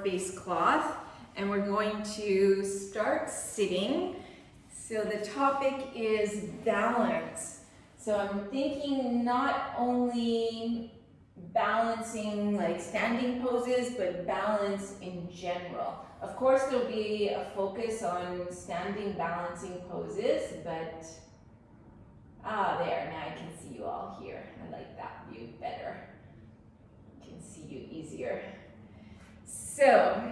face cloth, and we're going to start sitting. So the topic is balance. So I'm thinking not only balancing like standing poses, but balance in general. Of course, there'll be a focus on standing balancing poses, but there, now I can see you all here. I like that view better. I can see you easier. So,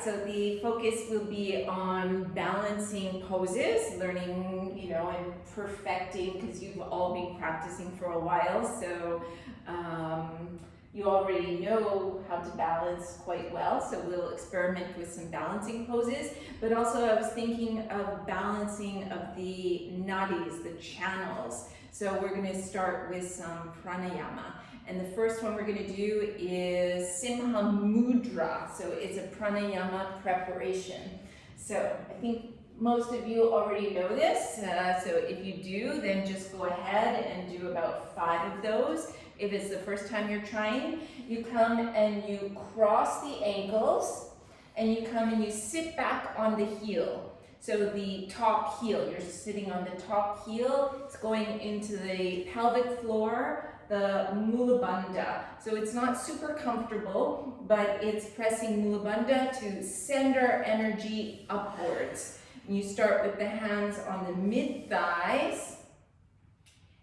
so the focus will be on balancing poses, learning, and perfecting, because you've all been practicing for a while, so you already know how to balance quite well, so we'll experiment with some balancing poses. But also I was thinking of balancing of the nadis, the channels. So we're going to start with some pranayama. And the first one we're going to do is Simha Mudra. So it's a pranayama preparation. So I think most of you already know this. So if you do, then just go ahead and do about 5 of those. If it's the first time you're trying, you come and you cross the ankles, and you come and you sit back on the heel. So the top heel, you're sitting on the top heel, it's going into the pelvic floor, the mula bandha. So it's not super comfortable, but it's pressing mula bandha to send our energy upwards. And you start with the hands on the mid thighs,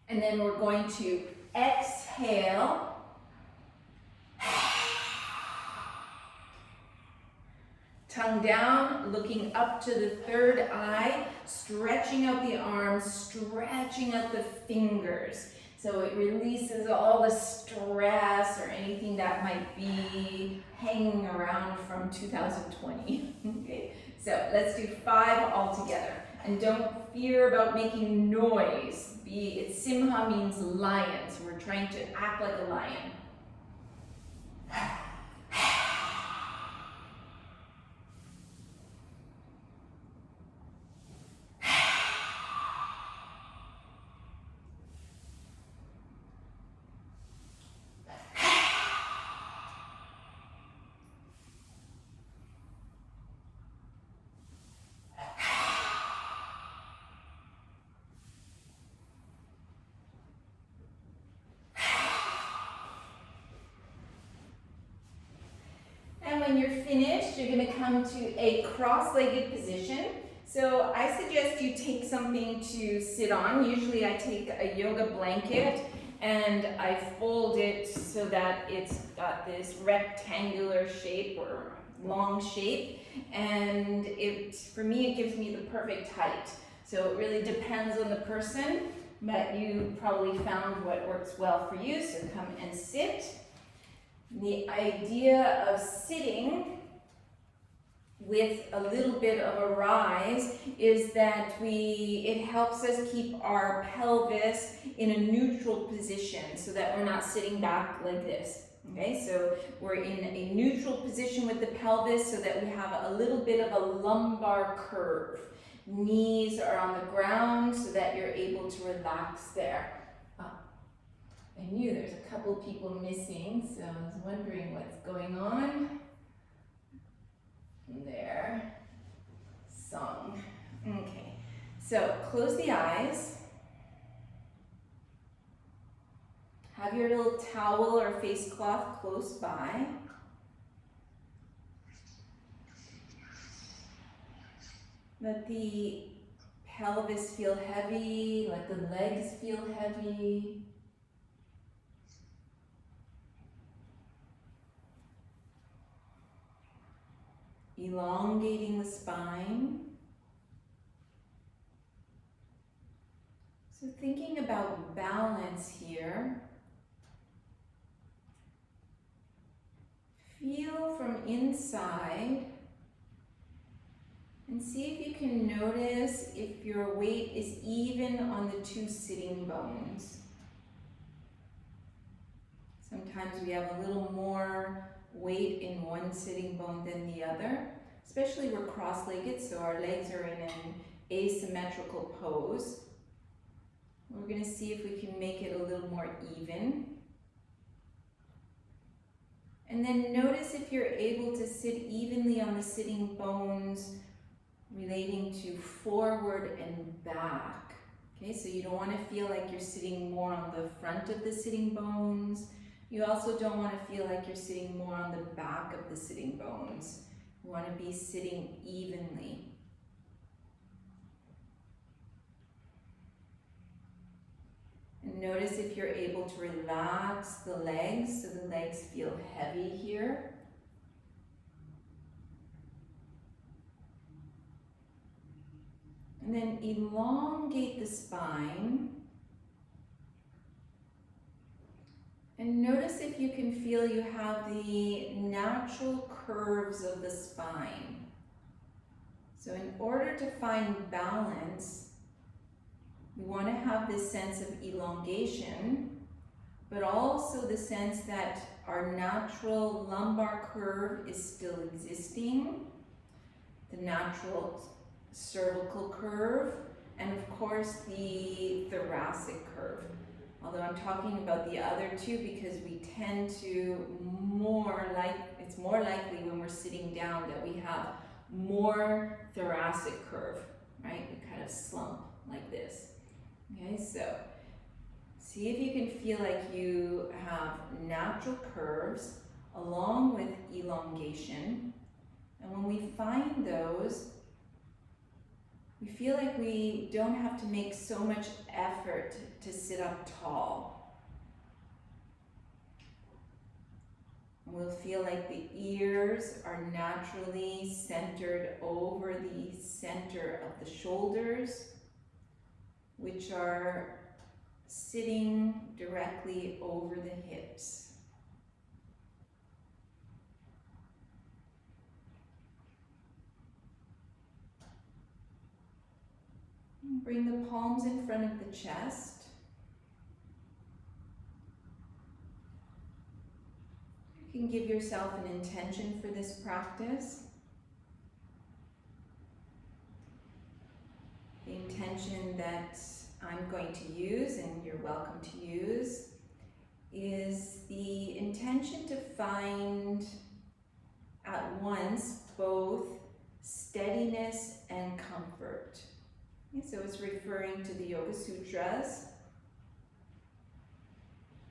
and then we're going to exhale. Tongue down, looking up to the third eye, stretching out the arms, stretching out the fingers. So it releases all the stress or anything that might be hanging around from 2020. Okay, so let's do 5 all together. And don't fear about making noise. Simha means lion, so we're trying to act like a lion. When you're finished, you're going to come to a cross-legged position. So I suggest you take something to sit on. Usually I take a yoga blanket and I fold it so that it's got this rectangular shape or long shape. And for me, it gives me the perfect height. So it really depends on the person, but you probably found what works well for you. So come and sit. The idea of sitting with a little bit of a rise is that it helps us keep our pelvis in a neutral position so that we're not sitting back like this. Okay, so we're in a neutral position with the pelvis so that we have a little bit of a lumbar curve. Knees are on the ground so that you're able to relax there. I knew there's a couple people missing, so I was wondering what's going on. There. Song. Okay. So close the eyes. Have your little towel or face cloth close by. Let the pelvis feel heavy, let the legs feel heavy. Elongating the spine. So thinking about balance here. Feel from inside and see if you can notice if your weight is even on the 2 sitting bones. Sometimes we have a little more weight in one sitting bone than the other, especially we're cross-legged, so our legs are in an asymmetrical pose. We're going to see if we can make it a little more even. And then notice if you're able to sit evenly on the sitting bones, relating to forward and back. Okay, so you don't want to feel like you're sitting more on the front of the sitting bones. You also don't want to feel like you're sitting more on the back of the sitting bones. You want to be sitting evenly. And notice if you're able to relax the legs, so the legs feel heavy here. And then elongate the spine. And notice if you can feel you have the natural curves of the spine. So in order to find balance, we want to have this sense of elongation, but also the sense that our natural lumbar curve is still existing, the natural cervical curve, and of course the thoracic curve. Although I'm talking about the other two because we tend to it's more likely when we're sitting down that we have more thoracic curve, right? We kind of slump like this. Okay, so see if you can feel like you have natural curves along with elongation. And when we find those, we feel like we don't have to make so much effort to sit up tall. We'll feel like the ears are naturally centered over the center of the shoulders, which are sitting directly over the hips. Bring the palms in front of the chest. You can give yourself an intention for this practice. The intention that I'm going to use, and you're welcome to use, is the intention to find at once both steadiness and comfort. Okay, so it's referring to the Yoga Sutras,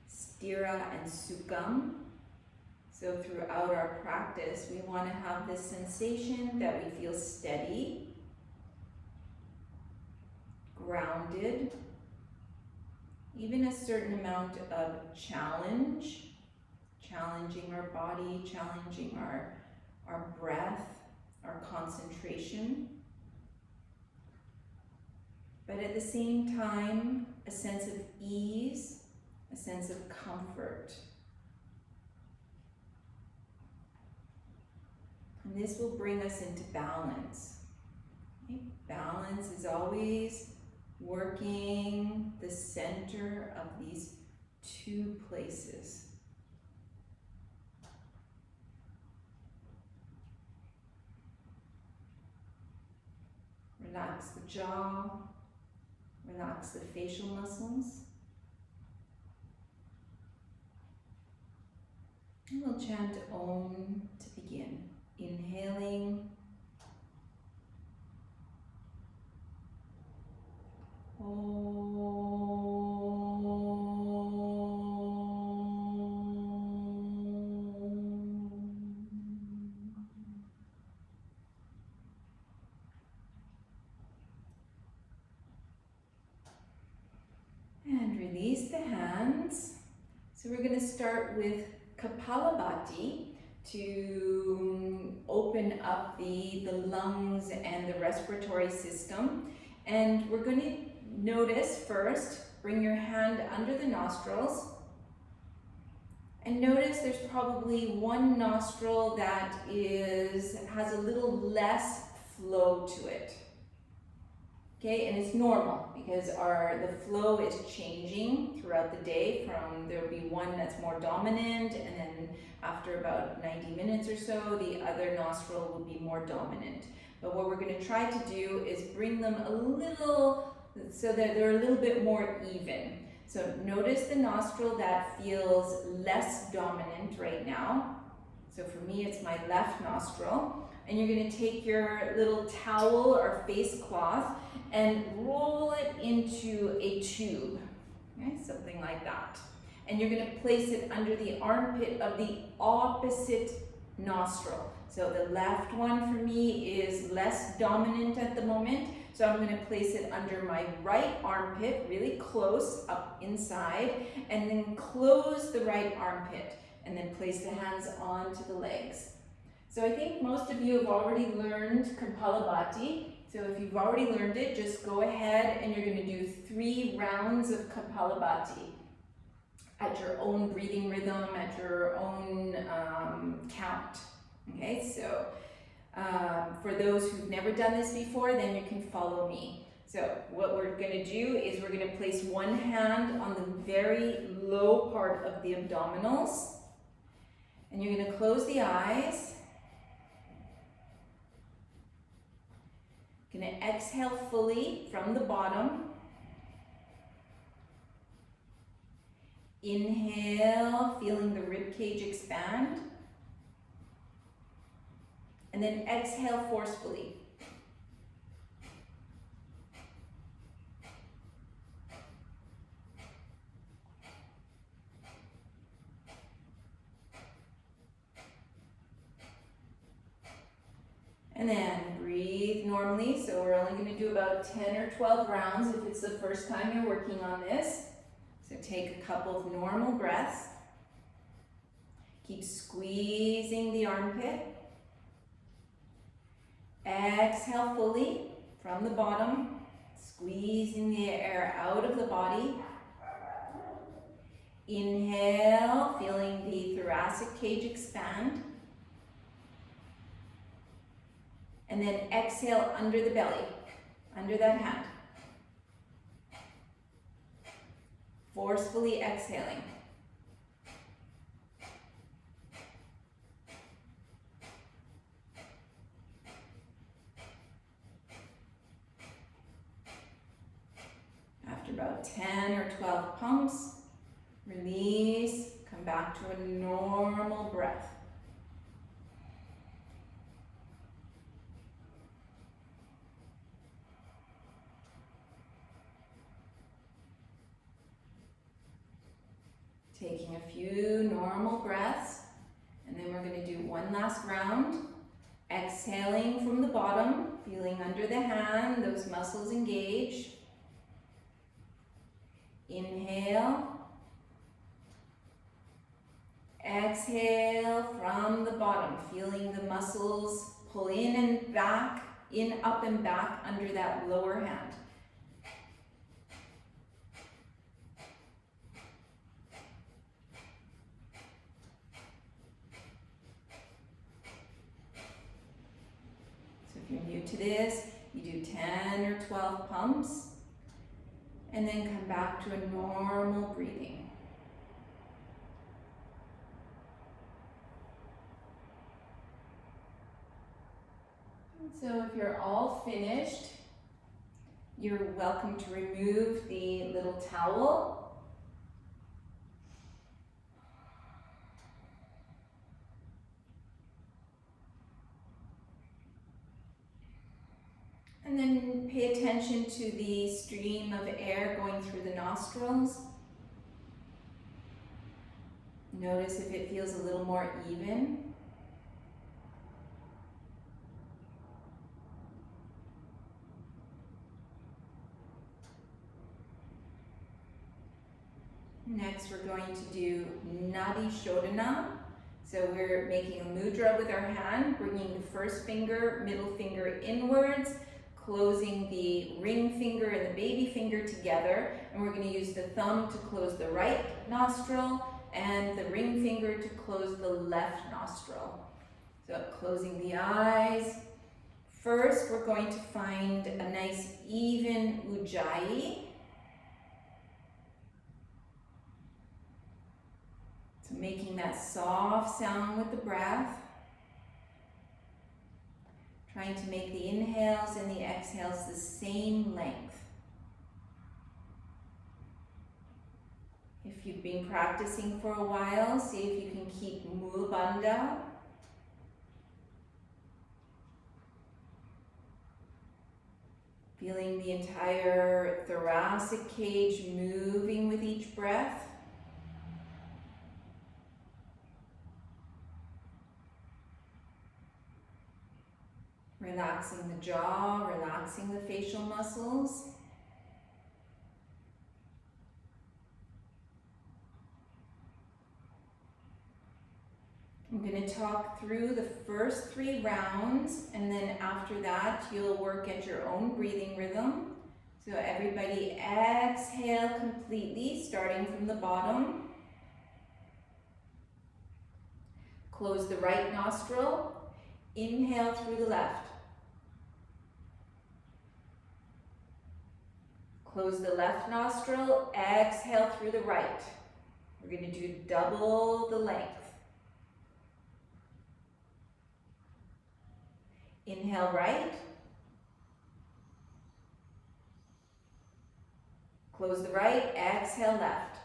Stira and Sukham. So throughout our practice, we want to have this sensation that we feel steady, grounded, even a certain amount of challenging our body, challenging our breath, our concentration. But at the same time, a sense of ease, a sense of comfort. And this will bring us into balance. Okay? Balance is always working the center of these two places. Relax the jaw, relax the facial muscles. And we'll chant Om to begin. Inhaling. And release the hands. So we're going to start with Kapalabhati to open up the lungs and the respiratory system. And we're going to notice first, bring your hand under the nostrils. And notice there's probably one nostril that has a little less flow to it. Okay, and it's normal because the flow is changing throughout the day. There'll be one that's more dominant, and then after about 90 minutes or so, the other nostril will be more dominant. But what we're going to try to do is bring them a little, so that they're a little bit more even. So notice the nostril that feels less dominant right now. So for me, it's my left nostril. And you're going to take your little towel or face cloth and roll it into a tube, okay? Something like that. And you're going to place it under the armpit of the opposite nostril. So the left one for me is less dominant at the moment. So I'm going to place it under my right armpit, really close up inside, and then close the right armpit, and then place the hands onto the legs. So I think most of you have already learned Kapalabhati. So if you've already learned it, just go ahead and you're going to do 3 rounds of Kapalabhati at your own breathing rhythm, at your own count. Okay, so for those who've never done this before, then you can follow me. So what we're going to do is we're going to place one hand on the very low part of the abdominals, and you're going to close the eyes. Going to exhale fully from the bottom. Inhale, feeling the rib cage expand. And then exhale forcefully. And then breathe normally. So we're only going to do about 10 or 12 rounds if it's the first time you're working on this. So take a couple of normal breaths. Keep squeezing the armpit. Exhale fully from the bottom, squeezing the air out of the body. Inhale, feeling the thoracic cage expand. And then exhale under the belly, under that hand. Forcefully exhaling. After about 10 or 12 pumps, release, come back to a normal breath. Taking a few normal breaths, and then we're going to do one last round. Exhaling from the bottom, feeling under the hand, those muscles engage. Inhale. Exhale from the bottom, feeling the muscles pull in and back, in, up and back under that lower hand. So if you're new to this, you do 10 or 12 pumps, and then come back to a normal breathing. So if you're all finished, you're welcome to remove the little towel. And then pay attention to the stream of air going through the nostrils. Notice if it feels a little more even. Next, we're going to do Nadi Shodhana. So we're making a mudra with our hand, bringing the first finger, middle finger inwards, closing the ring finger and the baby finger together. And we're going to use the thumb to close the right nostril and the ring finger to close the left nostril. So closing the eyes. First, we're going to find a nice even ujjayi. So making that soft sound with the breath. Trying to make the inhales and the exhales the same length. If you've been practicing for a while, see if you can keep Mula Bandha Feeling the entire thoracic cage moving with each breath. Relaxing the jaw, relaxing the facial muscles. I'm going to talk through the first 3 rounds, and then after that you'll work at your own breathing rhythm. So everybody exhale completely, starting from the bottom. Close the right nostril, inhale through the left. Close the left nostril, exhale through the right. We're going to do double the length. Inhale right. Close the right, exhale left.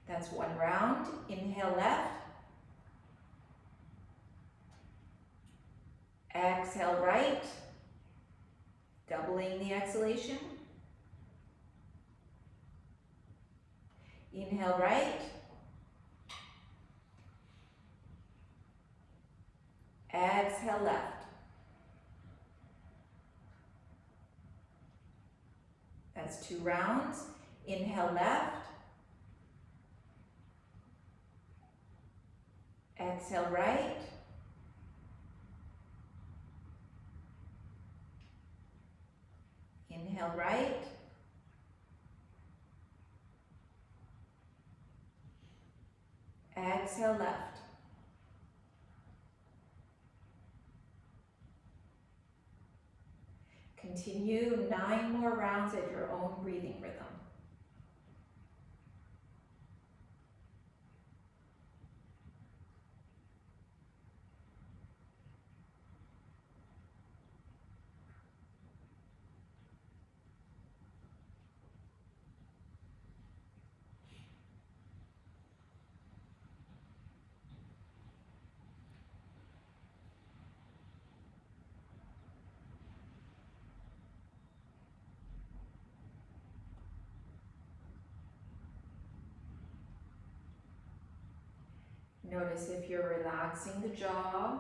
That's 1 round. Inhale left. Exhale right. Doubling the exhalation. Inhale right. Exhale left. That's 2 rounds. Inhale left. Exhale right. Inhale right. Exhale left. Continue 9 more rounds at your own breathing rhythm. Notice if you're relaxing the jaw,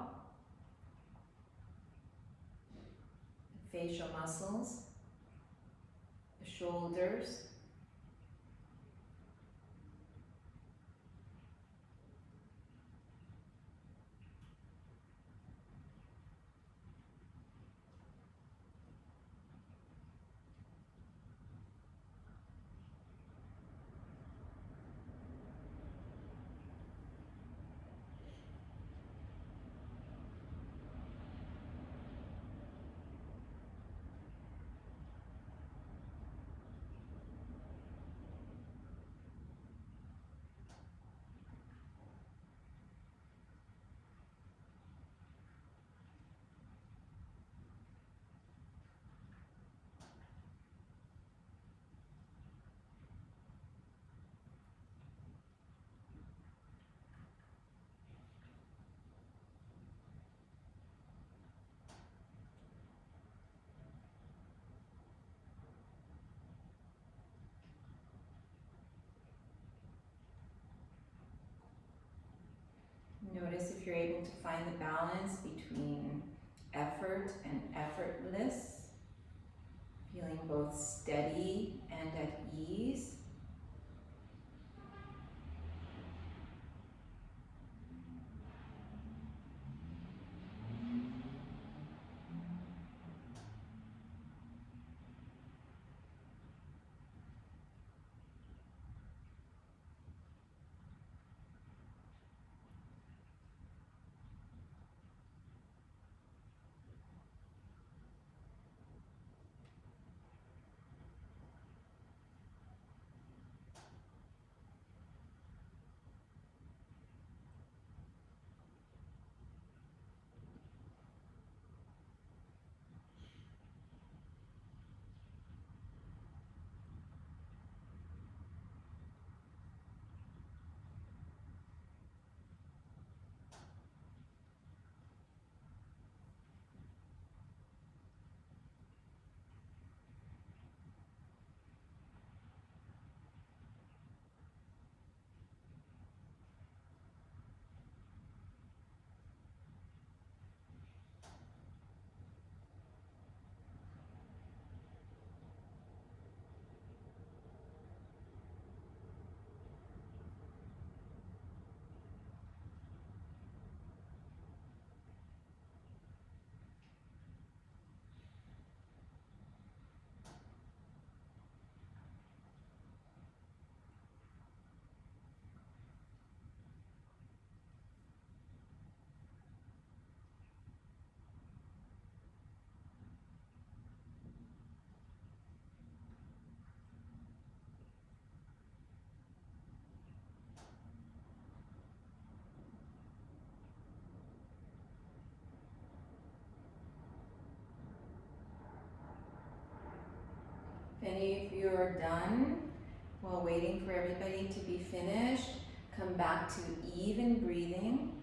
the facial muscles, the shoulders. Notice if you're able to find the balance between effort and effortless, feeling both steady and at ease. you're done, while waiting for everybody to be finished, come back to even breathing.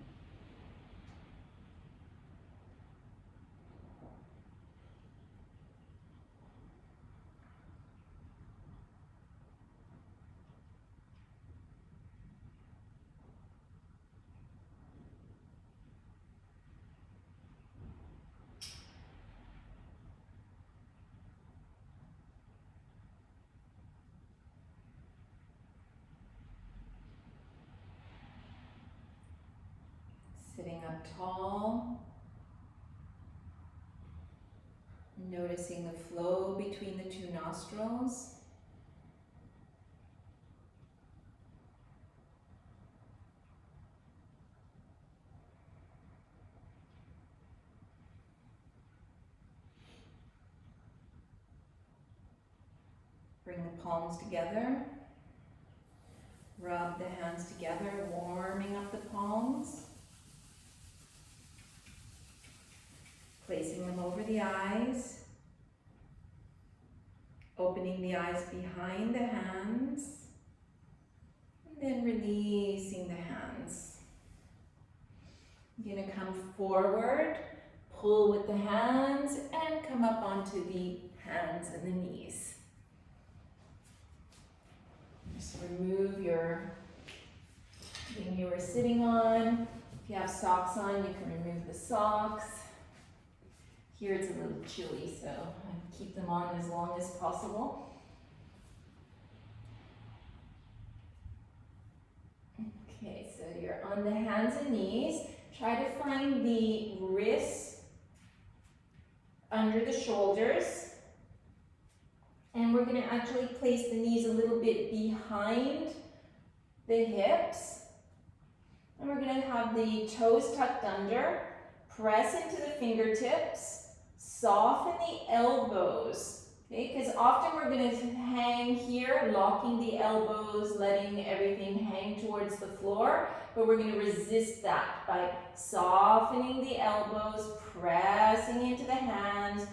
Sitting up tall, noticing the flow between the two nostrils. Bring the palms together. Rub the hands together, warming up the palms. Placing them over the eyes. Opening the eyes behind the hands. And then releasing the hands. You're going to come forward, pull with the hands, and come up onto the hands and the knees. Just remove your thing you were sitting on. If you have socks on, you can remove the socks. Here it's a little chilly, so I keep them on as long as possible. Okay, so you're on the hands and knees. Try to find the wrists under the shoulders. And we're going to actually place the knees a little bit behind the hips. And we're going to have the toes tucked under. Press into the fingertips. Soften the elbows, okay? Because often we're going to hang here, locking the elbows, letting everything hang towards the floor. But we're going to resist that by softening the elbows, pressing into the hands,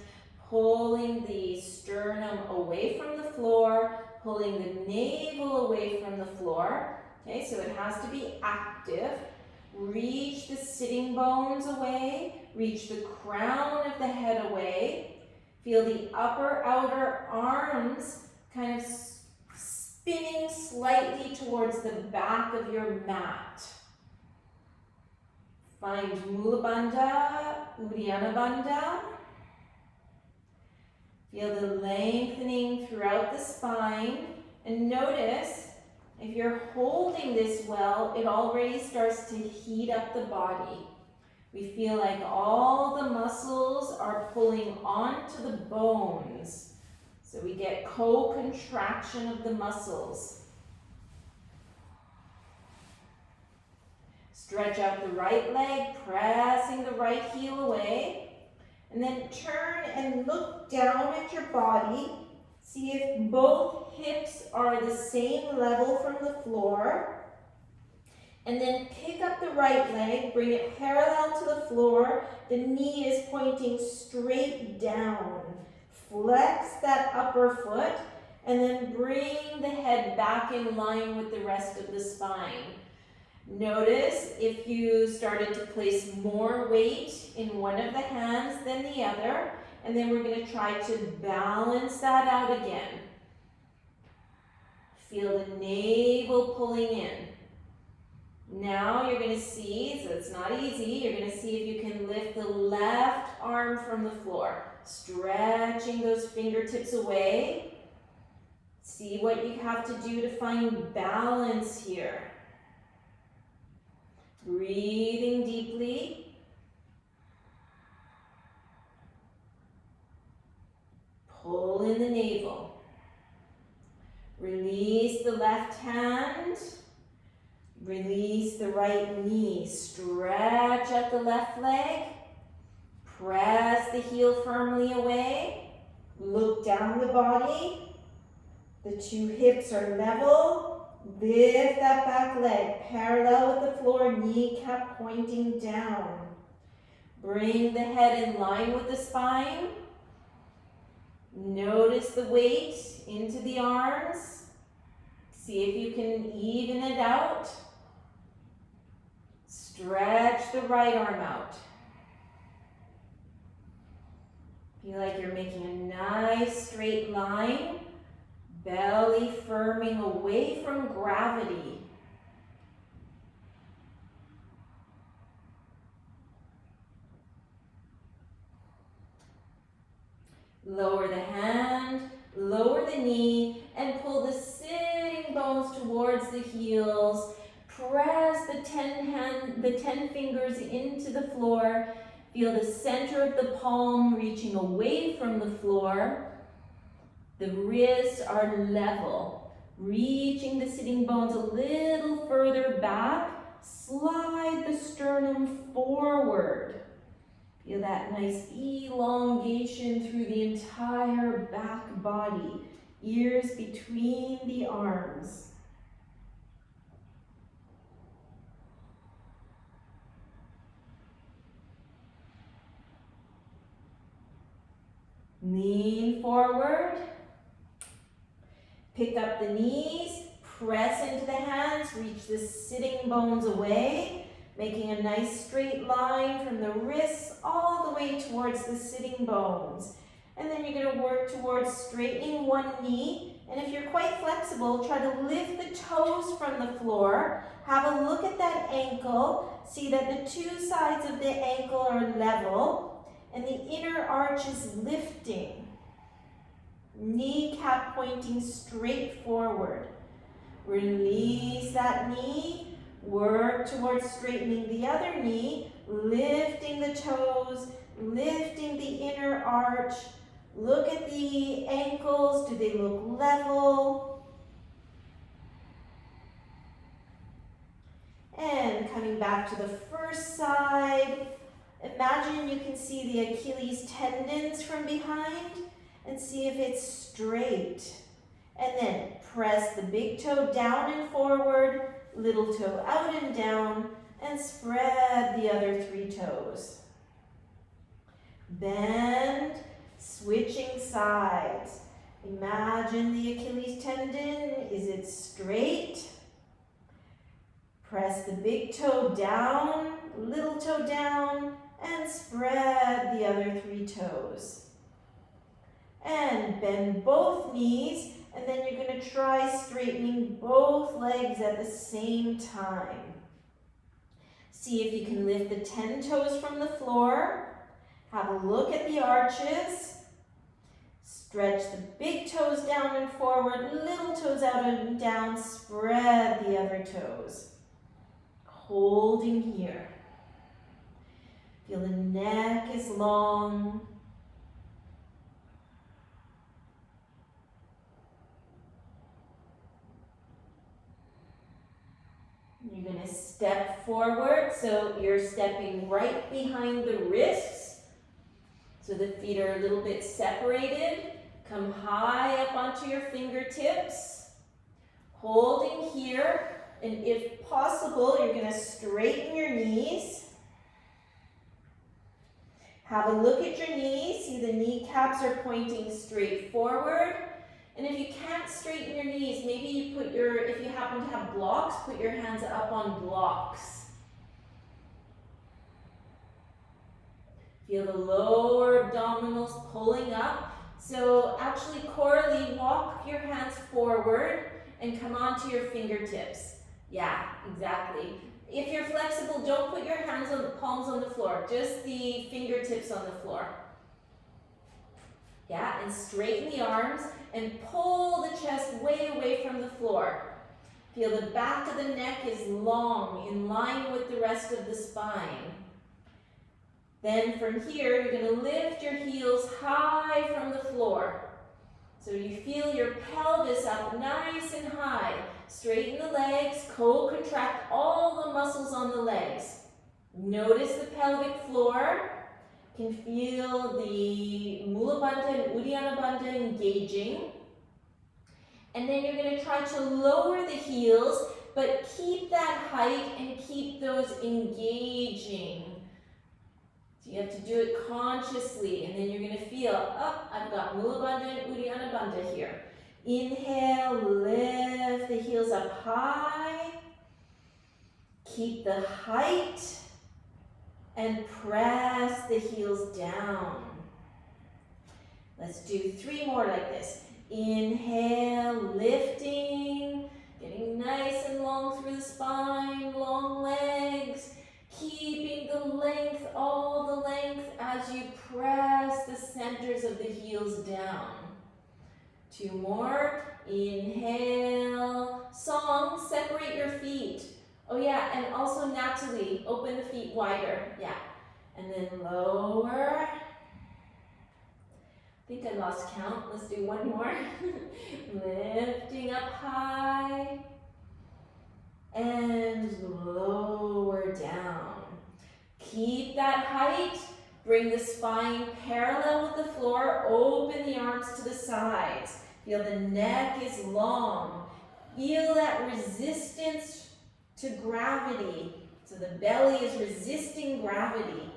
pulling the sternum away from the floor, pulling the navel away from the floor. Okay, so it has to be active. Reach the sitting bones away. Reach the crown of the head away. Feel the upper outer arms kind of spinning slightly towards the back of your mat. Find Mula Bandha, Uddiyana Bandha. Feel the lengthening throughout the spine. And notice, if you're holding this well, it already starts to heat up the body. We feel like all the muscles are pulling onto the bones. So we get co-contraction of the muscles. Stretch out the right leg, pressing the right heel away. And then turn and look down at your body. See if both hips are the same level from the floor. And then pick up the right leg, bring it parallel to the floor. The knee is pointing straight down. Flex that upper foot, and then bring the head back in line with the rest of the spine. Notice if you started to place more weight in one of the hands than the other, and then we're going to try to balance that out again. Feel the navel pulling in. Now you're going to see, so it's not easy, you're going to see if you can lift the left arm from the floor. Stretching those fingertips away. See what you have to do to find balance here. Breathing deeply. Pull in the navel. Release the left hand. Release the right knee. Stretch out the left leg. Press the heel firmly away. Look down the body. The two hips are level. Lift that back leg parallel with the floor, kneecap pointing down. Bring the head in line with the spine. Notice the weight into the arms. See if you can even it out. Stretch the right arm out. Feel like you're making a nice straight line. Belly firming away from gravity. Lower the hand, lower the knee, and pull the sitting bones towards the heels. Press the 10 fingers into the floor. Feel the center of the palm reaching away from the floor. The wrists are level. Reaching the sitting bones a little further back. Slide the sternum forward. Feel that nice elongation through the entire back body. Ears between the arms. Lean forward. Pick up the knees. Press into the hands. Reach the sitting bones away. Making a nice straight line from the wrists all the way towards the sitting bones. And then you're going to work towards straightening one knee. And if you're quite flexible, try to lift the toes from the floor. Have a look at that ankle. See that the two sides of the ankle are level. And the inner arch is lifting. Kneecap pointing straight forward. Release that knee. Work towards straightening the other knee, lifting the toes, lifting the inner arch. Look at the ankles. Do they look level? And coming back to the first side, imagine you can see the Achilles tendons from behind and see if it's straight. And then press the big toe down and forward, little toe out and down, and spread the other 3 toes. Bend, switching sides. Imagine the Achilles tendon. Is it straight? Press the big toe down, little toe down, and spread the other 3 toes. And bend both knees. And then you're going to try straightening both legs at the same time. See if you can lift the 10 toes from the floor. Have a look at the arches. Stretch the big toes down and forward, little toes out and down. Spread the other toes. Holding here. Feel the neck is long. You're going to step forward, so you're stepping right behind the wrists. So the feet are a little bit separated. Come high up onto your fingertips. Holding here, and if possible, you're going to straighten your knees. Have a look at your knees. See the kneecaps are pointing straight forward. And if you can't straighten your knees, maybe you put if you happen to have blocks, put your hands up on blocks. Feel the lower abdominals pulling up. So actually, Coralie, walk your hands forward and come onto your fingertips. Yeah, exactly. If you're flexible, don't put your hands on the palms on the floor, just the fingertips on the floor. Yeah, and straighten the arms and pull the chest way away from the floor. Feel the back of the neck is long, in line with the rest of the spine. Then from here, you're going to lift your heels high from the floor. So you feel your pelvis up nice and high. Straighten the legs, co-contract all the muscles on the legs. Notice the pelvic floor. You can feel the Mula Bandha and Uddiyana Bandha engaging. And then you're going to try to lower the heels, but keep that height and keep those engaging. So you have to do it consciously, and then you're going to feel, oh, I've got Mula Bandha and Uddiyana Bandha here. Inhale, lift the heels up high. Keep the height and press the heels down. Let's do 3 more like this. Inhale, lifting, getting nice and long through the spine, long legs, keeping the length, all the length as you press the centers of the heels down. 2 more. Inhale, song, separate your feet. Oh yeah, and also naturally, open the feet wider. Yeah. And then lower. I think I lost count. Let's do 1 more. Lifting up high. And lower down. Keep that height. Bring the spine parallel with the floor. Open the arms to the sides. Feel the neck is long. Feel that resistance to gravity. So the belly is resisting gravity.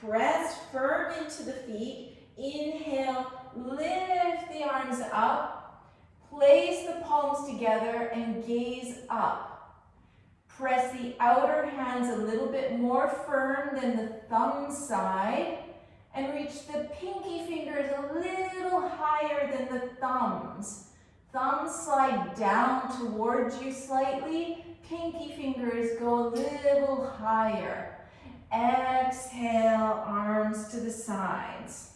Press firm into the feet. Inhale, lift the arms up. Place the palms together and gaze up. Press the outer hands a little bit more firm than the thumb side. And reach the pinky fingers a little higher than the thumbs. Thumbs slide down towards you slightly. Pinky fingers go a little higher. Exhale, arms to the sides.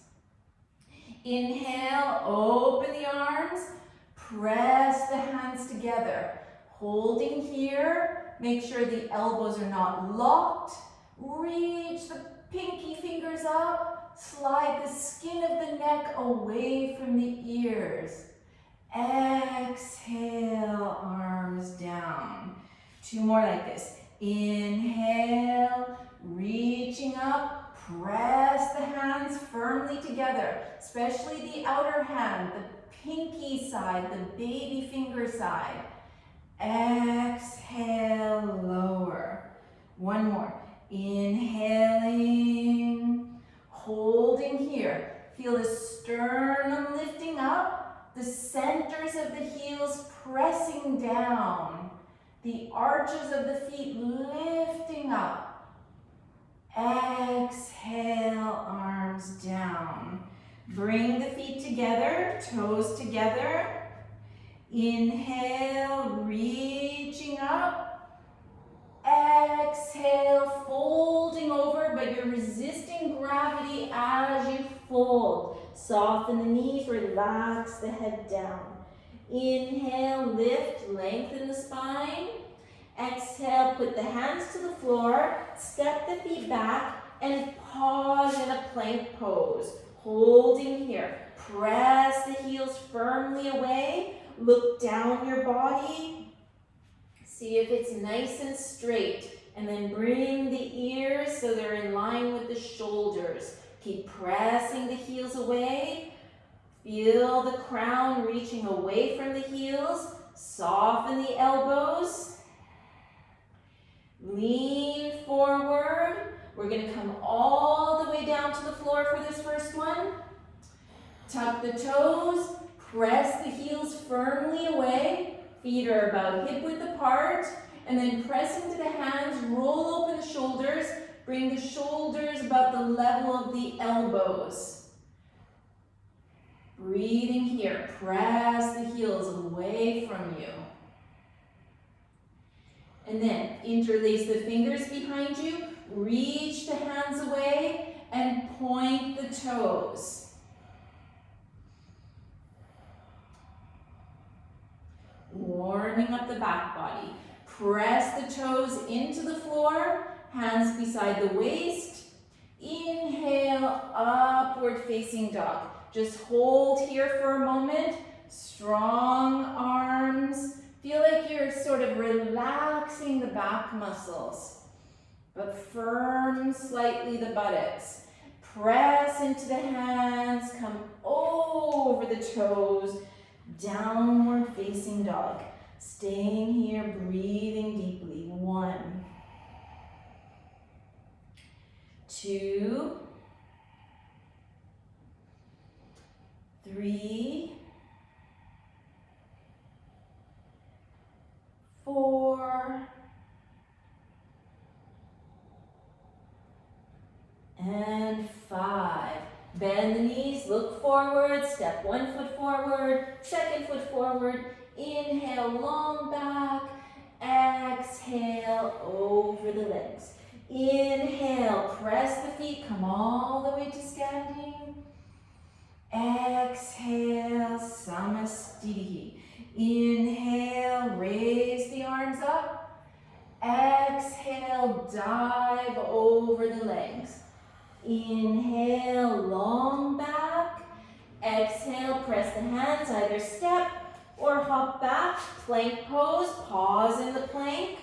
Inhale, open the arms. Press the hands together. Holding here, make sure the elbows are not locked. Reach the pinky fingers up. Slide the skin of the neck away from the ears. Exhale, arms down. 2 more like this. Inhale, reaching up, press the hands firmly together, especially the outer hand, the pinky side, the baby finger side. Exhale, lower. 1 more. Inhaling, holding here. Feel the sternum lifting up, the centers of the heels pressing down. The arches of the feet lifting up. Exhale, arms down. Bring the feet together, toes together. Inhale, reaching up. Exhale, folding over, but you're resisting gravity as you fold. Soften the knees, relax the head down. Inhale, lift, lengthen the spine. Exhale, put the hands to the floor, step the feet back, and pause in a plank pose. Holding here. Press the heels firmly away. Look down your body. See if it's nice and straight. And then bring the ears so they're in line with the shoulders. Keep pressing the heels away. Feel the crown reaching away from the heels. Soften the elbows. Lean forward. We're going to come all the way down to the floor for this first one. Tuck the toes. Press the heels firmly away. Feet are about hip width apart. And then press into the hands. Roll open the shoulders. Bring the shoulders about the level of the elbows. Breathing here. Press the heels away from you. And then interlace the fingers behind you. Reach the hands away and point the toes. Warming up the back body. Press the toes into the floor. Hands beside the waist. Inhale, upward facing dog. Just hold here for a moment. Strong arms. Feel like you're sort of relaxing the back muscles, but firm slightly the buttocks. Press into the hands, come over the toes, downward facing dog. Staying here, breathing deeply. 1, 2, 3, 4, and 5. Bend the knees, look forward, step 1 foot forward, 2nd foot forward. Inhale, long back. Exhale, over the legs. Inhale, press the feet, come all the way to standing. Exhale, Samastitihi. Inhale, raise the arms up. Exhale, dive over the legs. Inhale, long back. Exhale, press the hands, either step or hop back. Plank pose, pause in the plank.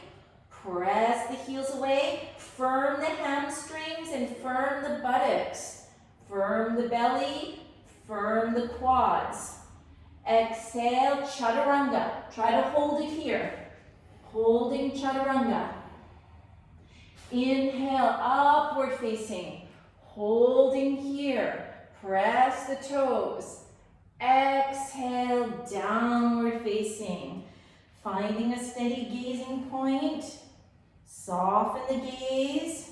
Press the heels away. Firm the hamstrings and firm the buttocks. Firm the belly, firm the quads. Exhale, chaturanga. Try to hold it here. Holding chaturanga. Inhale, upward facing. Holding here. Press the toes. Exhale, downward facing. Finding a steady gazing point. Soften the gaze.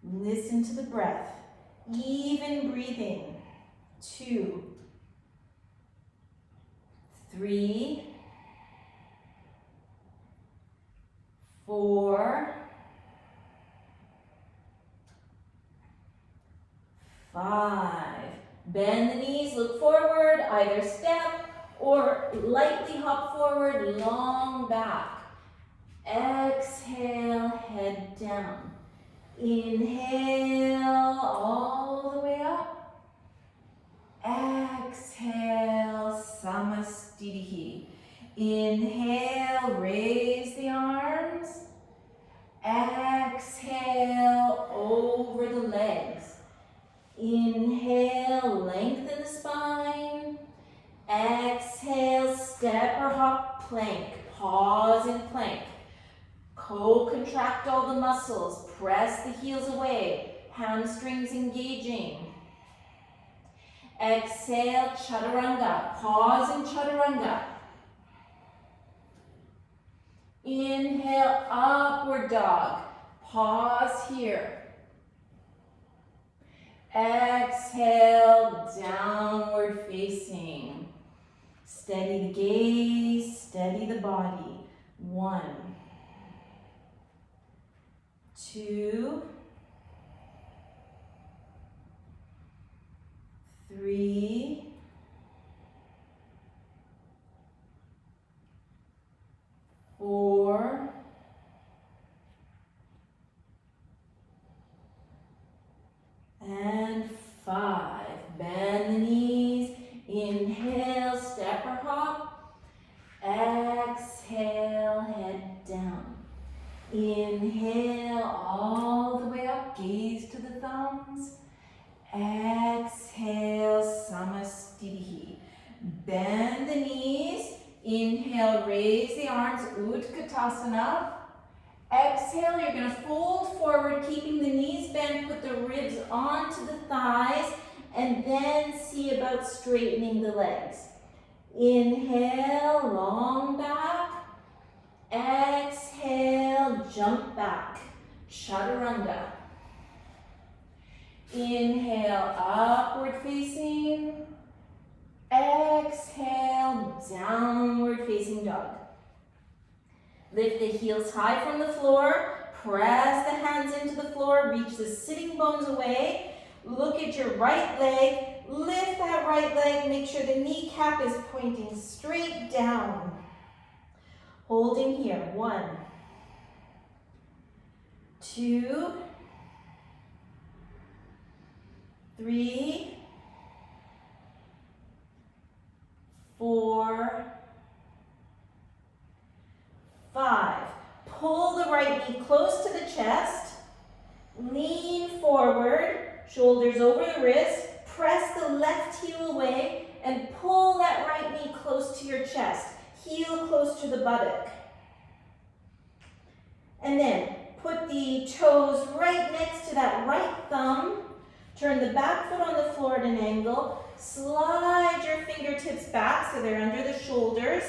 Listen to the breath. Even breathing. 2, 3, 4, 5. Bend the knees, look forward, either step or lightly hop forward, long back. Exhale, head down. Inhale, all the way up. Exhale, Samastitihi. Inhale, raise the arms. Exhale, over the legs. Inhale, lengthen the spine. Exhale, step or hop plank. Pause in plank. Co-contract all the muscles. Press the heels away. Hamstrings engaging. Exhale, chaturanga. Pause in chaturanga. Inhale, upward dog. Pause here. Exhale, downward facing. Steady the gaze, steady the body. 1, 2, 3, 4, 5. Bend the knees. Inhale, step or hop. Exhale, head down. Inhale, all the way up. Gaze to the thumbs. Exhale, Samastitihi. Bend the knees. Inhale, raise the arms, Utkatasana. Exhale, you're going to fold forward, keeping the knees bent, put the ribs onto the thighs, and then see about straightening the legs. Inhale, long back. Exhale, jump back. Chaturanga. Inhale, upward facing. Exhale, downward facing dog. Lift the heels high from the floor. Press the hands into the floor. Reach the sitting bones away. Look at your right leg. Lift that right leg. Make sure the kneecap is pointing straight down. Holding here. 1, 2, 3, 4, 5. Pull the right knee close to the chest. Lean forward, shoulders over the wrist. Press the left heel away and pull that right knee close to your chest. Heel close to the buttock. And then put the toes right next to that right thumb. Turn the back foot on the floor at an angle. Slide your fingertips back so they're under the shoulders.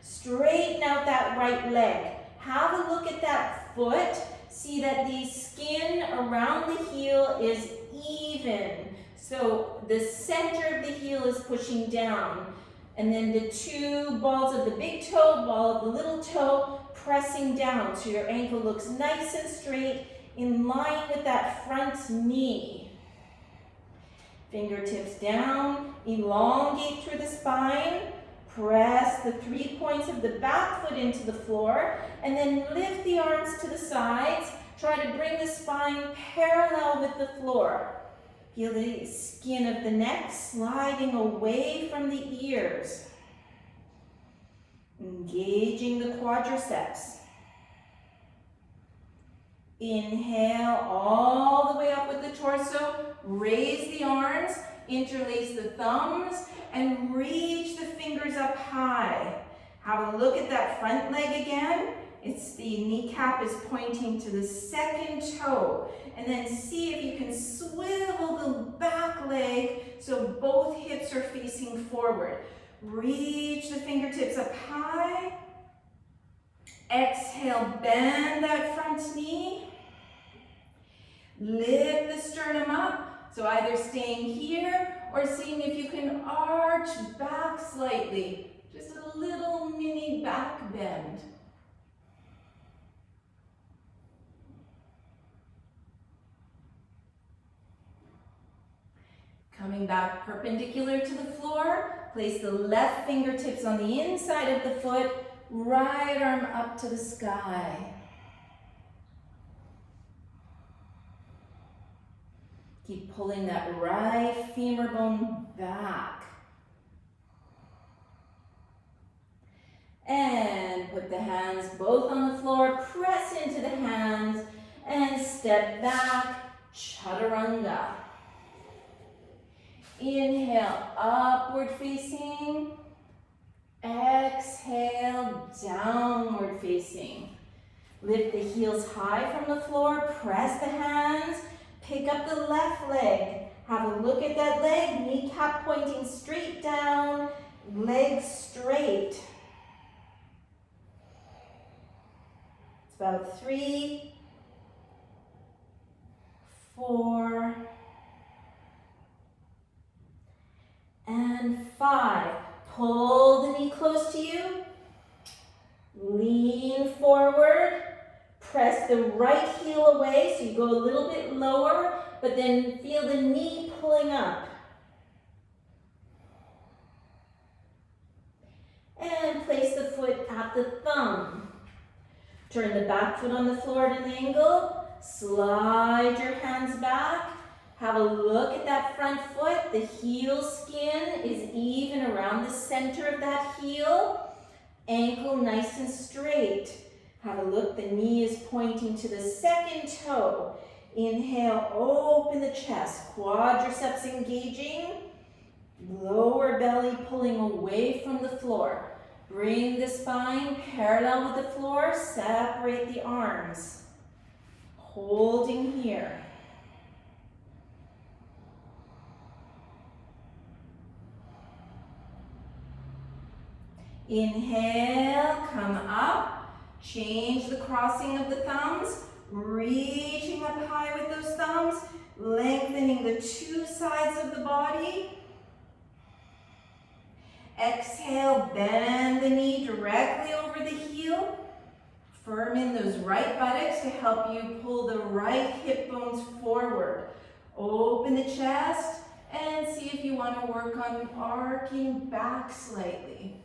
Straighten out that right leg. Have a look at that foot. See that the skin around the heel is even. So the center of the heel is pushing down. And then the two balls of the big toe, ball of the little toe, pressing down. So your ankle looks nice and straight, in line with that front knee. Fingertips down, elongate through the spine. Press the 3 points of the back foot into the floor, and then lift the arms to the sides. Try to bring the spine parallel with the floor. Feel the skin of the neck sliding away from the ears. Engaging the quadriceps. Inhale all the way up with the torso. Raise the arms, interlace the thumbs, and reach the fingers up high. Have a look at that front leg again. It's the kneecap is pointing to the second toe. And then see if you can swivel the back leg so both hips are facing forward. Reach the fingertips up high. Exhale, bend that front knee. Lift the sternum up. So either staying here or seeing if you can arch back slightly. Just a little mini back bend. Coming back perpendicular to the floor, place the left fingertips on the inside of the foot, right arm up to the sky. Keep pulling that right femur bone back. And put the hands both on the floor, press into the hands, and step back, chaturanga. Inhale, upward facing. Exhale, downward facing. Lift the heels high from the floor, press the hands, pick up the left leg. Have a look at that leg, kneecap pointing straight down, legs straight. It's about 3, 4, and 5. Pull the knee close to you. Lean forward. Press the right heel away so you go a little bit lower, but then feel the knee pulling up. And place the foot at the thumb. Turn the back foot on the floor at an angle. Slide your hands back. Have a look at that front foot. The heel skin is even around the center of that heel. Ankle nice and straight. Have a look, the knee is pointing to the second toe. Inhale, open the chest, quadriceps engaging. Lower belly pulling away from the floor. Bring the spine parallel with the floor, separate the arms. Holding here. Inhale, come up. Change the crossing of the thumbs, reaching up high with those thumbs, lengthening the two sides of the body. Exhale, bend the knee directly over the heel. Firm in those right buttocks to help you pull the right hip bones forward. Open the chest and see if you want to work on arcing back slightly.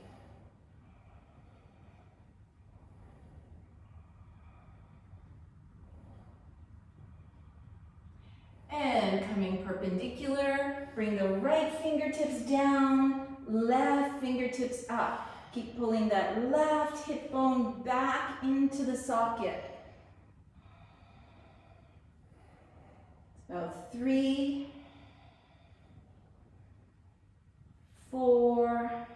And coming perpendicular, bring the right fingertips down, left fingertips up. Keep pulling that left hip bone back into the socket. It's about 3, 4,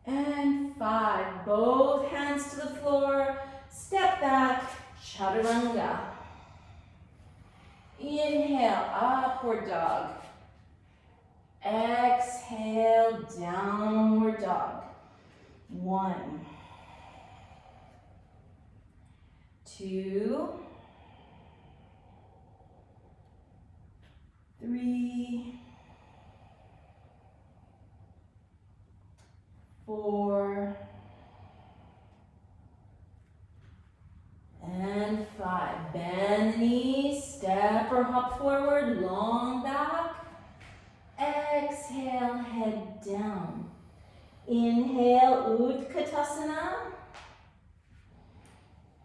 and 5. Both hands to the floor, step back, chaturanga. Inhale, upward dog. Exhale, downward dog. 1, 2, 3, 4, and 5. Bend the knees, step or hop forward, long back. Exhale, head down. Inhale, Utkatasana.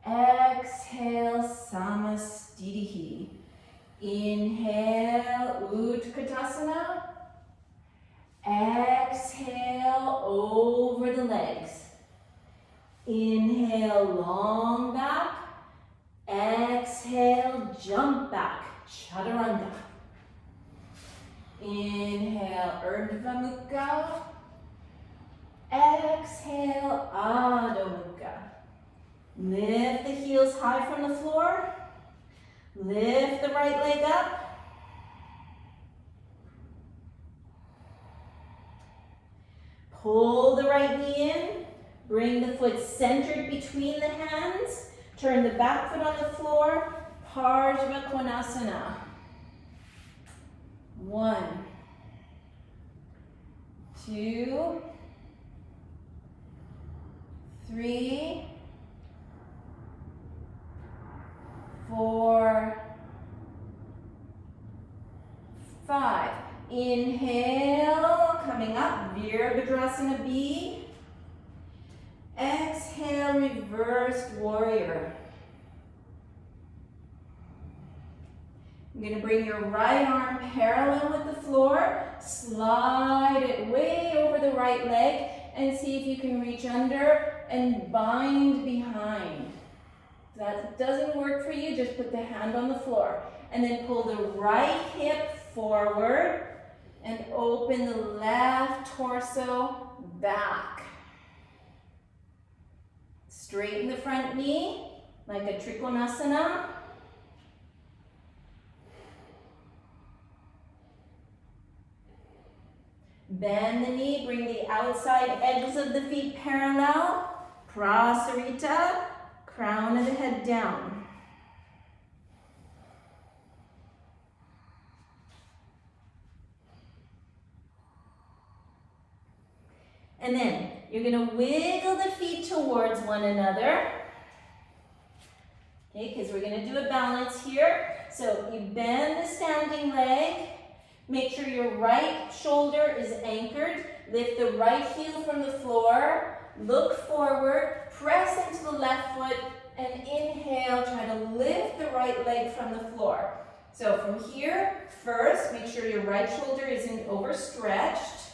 Exhale, Samastitihi. Inhale, Utkatasana. Exhale, over the legs. Inhale, long back. Exhale, jump back, Chaturanga. Inhale, Urdhva Mukha. Exhale, Adho Mukha. Lift the heels high from the floor. Lift the right leg up. Pull the right knee in. Bring the foot centered between the hands. Turn the back foot on the floor. Parsva Konasana. 1, 2, 3, 4, 5. Inhale, coming up, Virabhadrasana B. Exhale, reversed warrior. I'm going to bring your right arm parallel with the floor. Slide it way over the right leg and see if you can reach under and bind behind. If that doesn't work for you, just put the hand on the floor. And then pull the right hip forward and open the left torso back. Straighten the front knee like a Trikonasana. Bend the knee, bring the outside edges of the feet parallel. Prasarita, crown of the head down. And then you're going to wiggle the feet towards one another. Okay, because we're going to do a balance here. So you bend the standing leg. Make sure your right shoulder is anchored. Lift the right heel from the floor. Look forward. Press into the left foot. And inhale. Try to lift the right leg from the floor. So from here, first, make sure your right shoulder isn't overstretched.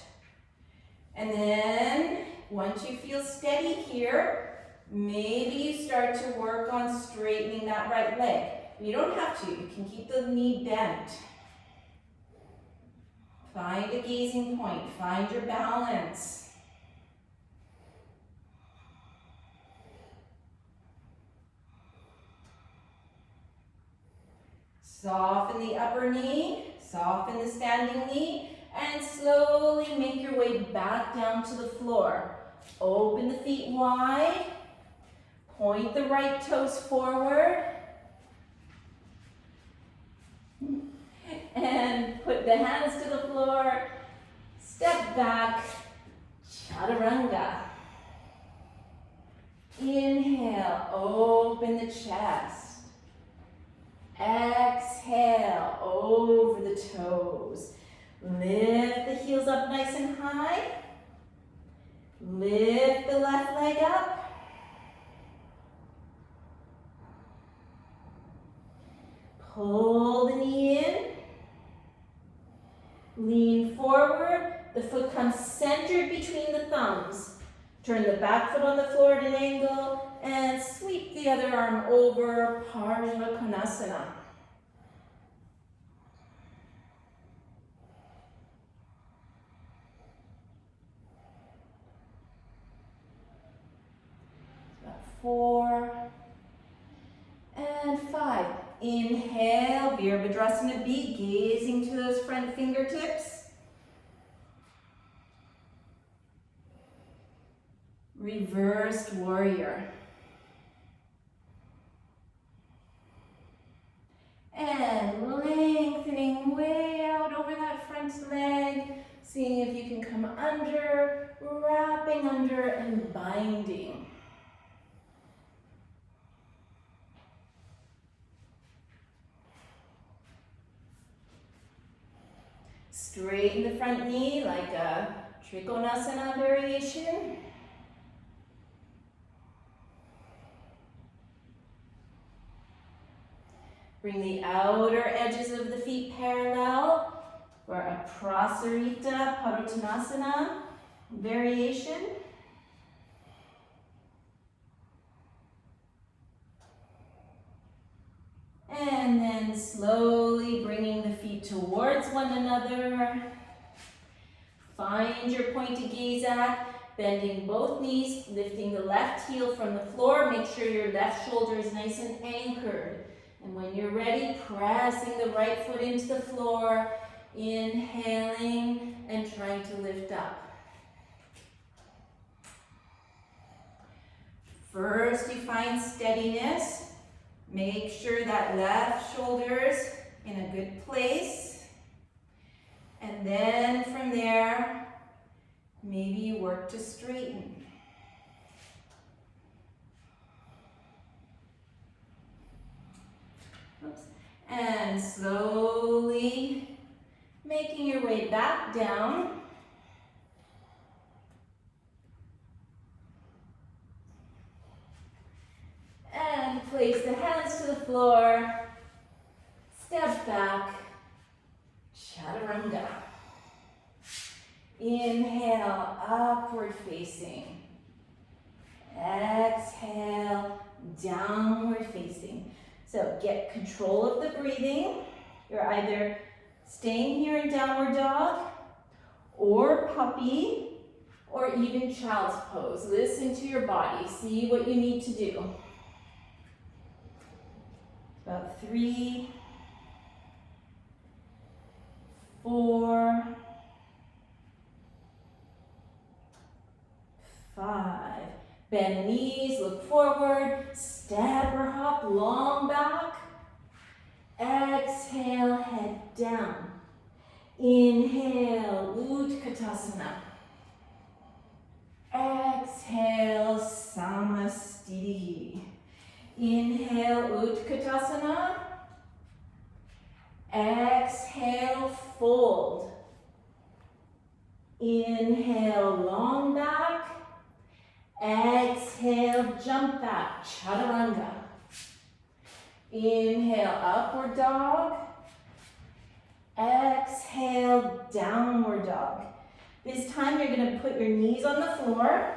And then, once you feel steady here, maybe you start to work on straightening that right leg. You don't have to. You can keep the knee bent. Find a gazing point. Find your balance. Soften the upper knee. Soften the standing knee. And slowly make your way back down to the floor. Open the feet wide. Point the right toes forward. And put the hands to the floor. Step back. Chaturanga. Inhale. Open the chest. Exhale. Over the toes. Lift the heels up nice and high. Lift the left leg up. Pull the knee in. Lean forward. The foot comes centered between the thumbs. Turn the back foot on the floor at an angle and sweep the other arm over, Parsva Konasana. About 4 and 5. Inhale, Virabhadrasana B, gazing to those front fingertips. Reversed warrior. And lengthening way out over that front leg, seeing if you can come under, wrapping under and binding. Straighten the front knee like a Trikonasana variation. Bring the outer edges of the feet parallel for a Prasarita Padottanasana variation. And then slowly bringing the feet towards one another. Find your point to gaze at, bending both knees, lifting the left heel from the floor. Make sure your left shoulder is nice and anchored. And when you're ready, pressing the right foot into the floor, inhaling and trying to lift up. First, you find steadiness. Make sure that left shoulder's in a good place. And then from there, maybe you work to straighten. Oops. And slowly making your way back down. And place the hands to the floor. Step back. Chaturanga. Inhale, upward facing. Exhale, downward facing. So get control of the breathing. You're either staying here in downward dog, or puppy, or even child's pose. Listen to your body. See what you need to do. About 3, 4, 5. Bend the knees, look forward, step or hop, long back. Exhale, head down. Inhale, Utkatasana. Exhale, Samastiti. Inhale, Utkatasana. Exhale, fold. Inhale, long back. Exhale, jump back, Chaturanga. Inhale, upward dog. Exhale, downward dog. This time you're going to put your knees on the floor.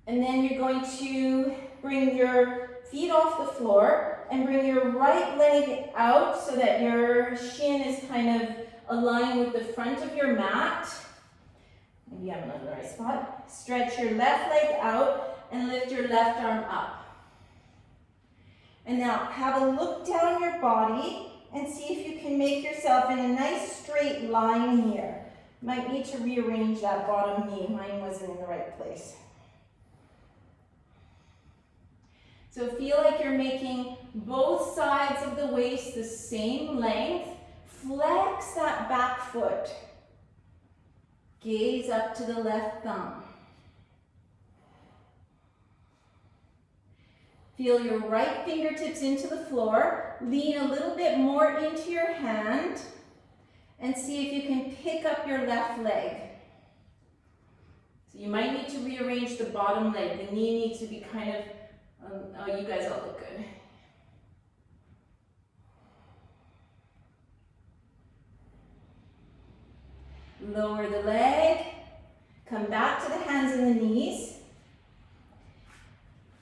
And then you're going to bring your feet off the floor and bring your right leg out so that your shin is kind of aligned with the front of your mat. Maybe I'm not in the right spot. Stretch your left leg out and lift your left arm up. And now have a look down your body and see if you can make yourself in a nice straight line here. Might need to rearrange that bottom knee. Mine wasn't in the right place. So feel like you're making both sides of the waist the same length. Flex that back foot. Gaze up to the left thumb. Feel your right fingertips into the floor. Lean a little bit more into your hand and see if you can pick up your left leg. So you might need to rearrange the bottom leg. The knee needs to be kind of, oh, you guys all look good. Lower the leg, come back to the hands and the knees.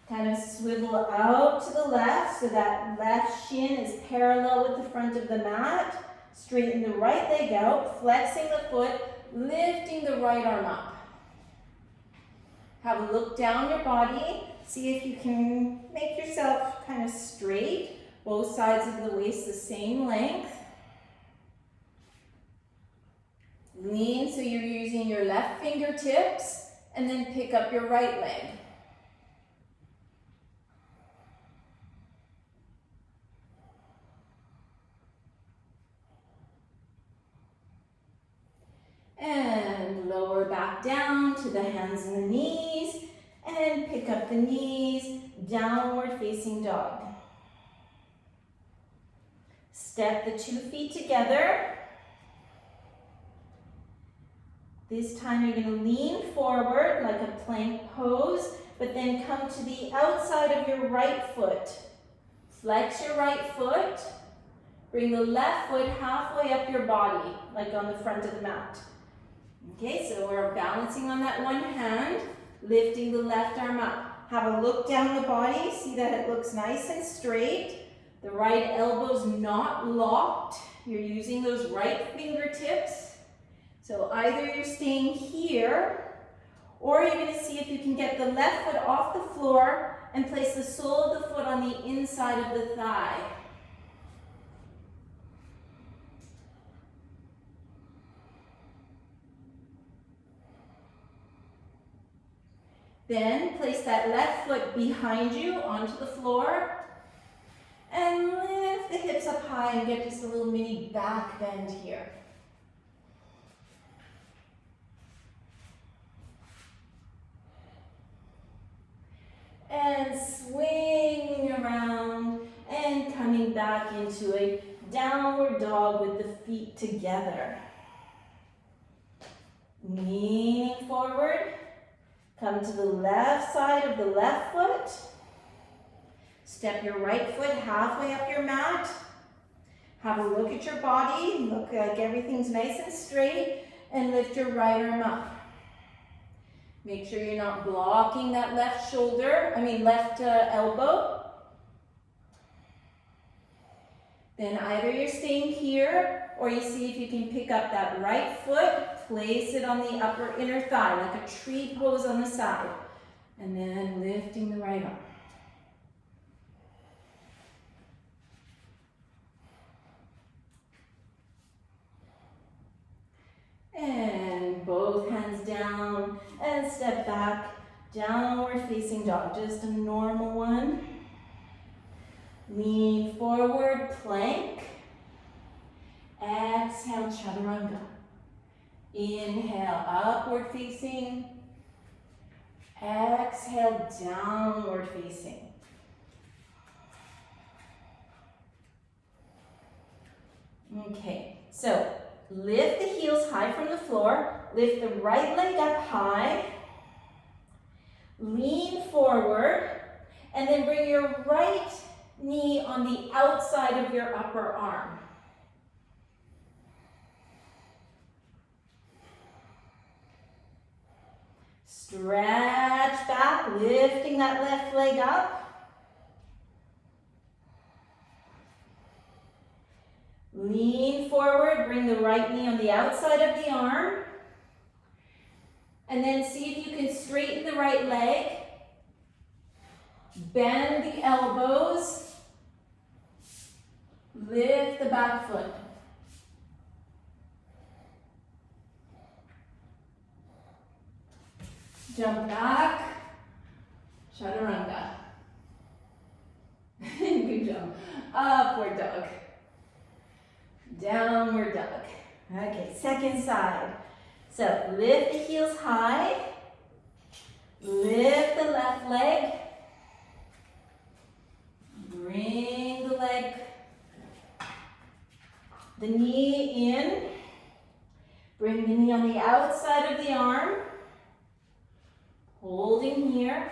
Kind of swivel out to the left so that left shin is parallel with the front of the mat. Straighten the right leg out, flexing the foot, lifting the right arm up. Have a look down your body. See if you can make yourself kind of straight. Both sides of the waist the same length. Lean so you're using your left fingertips, and then pick up your right leg. And lower back down to the hands and the knees, and pick up the knees, downward facing dog. Step the 2 feet together. This time you're going to lean forward like a plank pose, but then come to the outside of your right foot. Flex your right foot. Bring the left foot halfway up your body, like on the front of the mat. Okay, so we're balancing on that one hand, lifting the left arm up. Have a look down the body, see that it looks nice and straight. The right elbow's not locked. You're using those right fingertips. So either you're staying here, or you're going to see if you can get the left foot off the floor and place the sole of the foot on the inside of the thigh. Then place that left foot behind you onto the floor and lift the hips up high and get just a little mini back bend here. And swinging around and coming back into a downward dog with the feet together. Leaning forward. Come to the left side of the left foot. Step your right foot halfway up your mat. Have a look at your body. Look like everything's nice and straight. And lift your right arm up. Make sure you're not blocking that left elbow. Then either you're staying here, or you see if you can pick up that right foot, place it on the upper inner thigh, like a tree pose on the side. And then lifting the right arm. And both hands down, and step back, downward facing dog, just a normal one. Lean forward, plank. Exhale, chaturanga. Inhale, upward facing. Exhale, downward facing. Okay, so lift the heels high from the floor. Lift the right leg up high. Lean forward. And then bring your right knee on the outside of your upper arm. Stretch back, lifting that left leg up. Lean forward, bring the right knee on the outside of the arm. And then see if you can straighten the right leg. Bend the elbows. Lift the back foot. Jump back. Chaturanga. Good job. Upward dog. Downward dog. Okay, second side. So lift the heels high. Lift the left leg. Bring the knee in. Bring the knee on the outside of the arm. Holding here.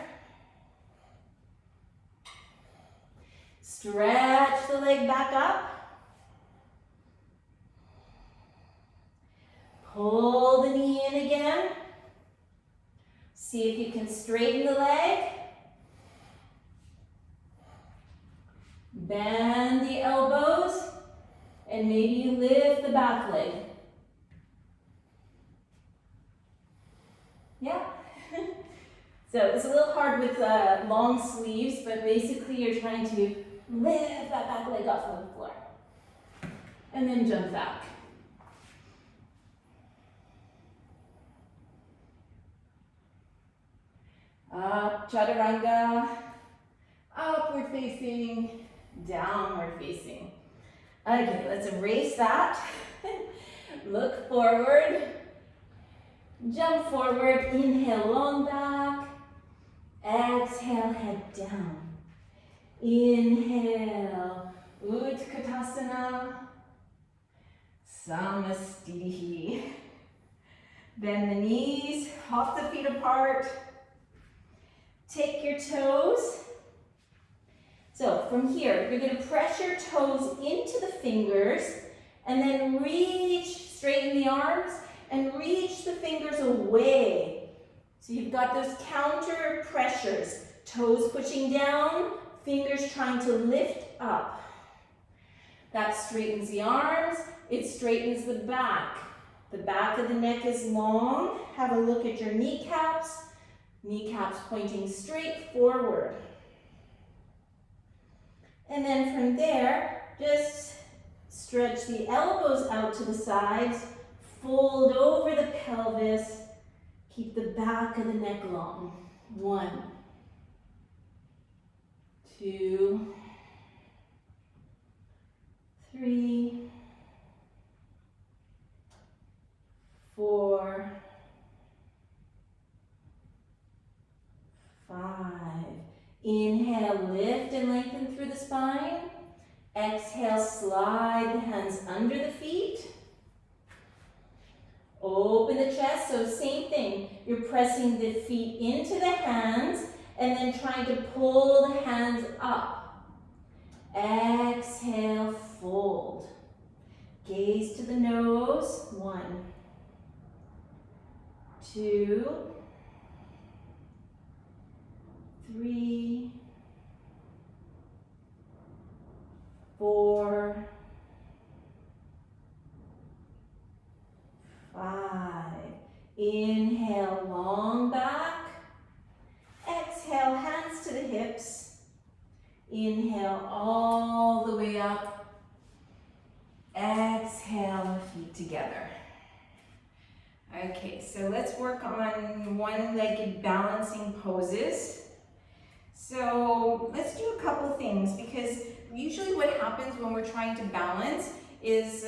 Stretch the leg back up. Pull the knee in again. See if you can straighten the leg. Bend the elbows. And maybe you lift the back leg. So it's a little hard with long sleeves, but basically you're trying to lift that back leg off of the floor. And then jump back. Up, chaturanga, upward facing, downward facing. Okay, let's erase that. Look forward, jump forward, inhale, long back. Exhale, head down. Inhale, Utkatasana, Samastitihi. Bend the knees, hop the feet apart. Take your toes. So from here, you're going to press your toes into the fingers and then reach, straighten the arms and reach the fingers away. So you've got those counter pressures, toes pushing down, fingers trying to lift up. That straightens the arms, it straightens the back. The back of the neck is long. Have a look at your kneecaps. Kneecaps pointing straight forward. And then from there, just stretch the elbows out to the sides, fold over the pelvis, keep the back of the neck long. 1, 2, 3, 4, 5. Inhale, lift and lengthen through the spine. Exhale, slide the hands under the feet. Open the chest, so same thing. You're pressing the feet into the hands and then trying to pull the hands up. Exhale, fold. Gaze to the nose. 1, 2, 3, 4, 5. Inhale, long back. Exhale, hands to the hips. Inhale all the way up. Exhale, feet together. Okay, so let's work on one-legged balancing poses. So let's do a couple things, because usually what happens when we're trying to balance is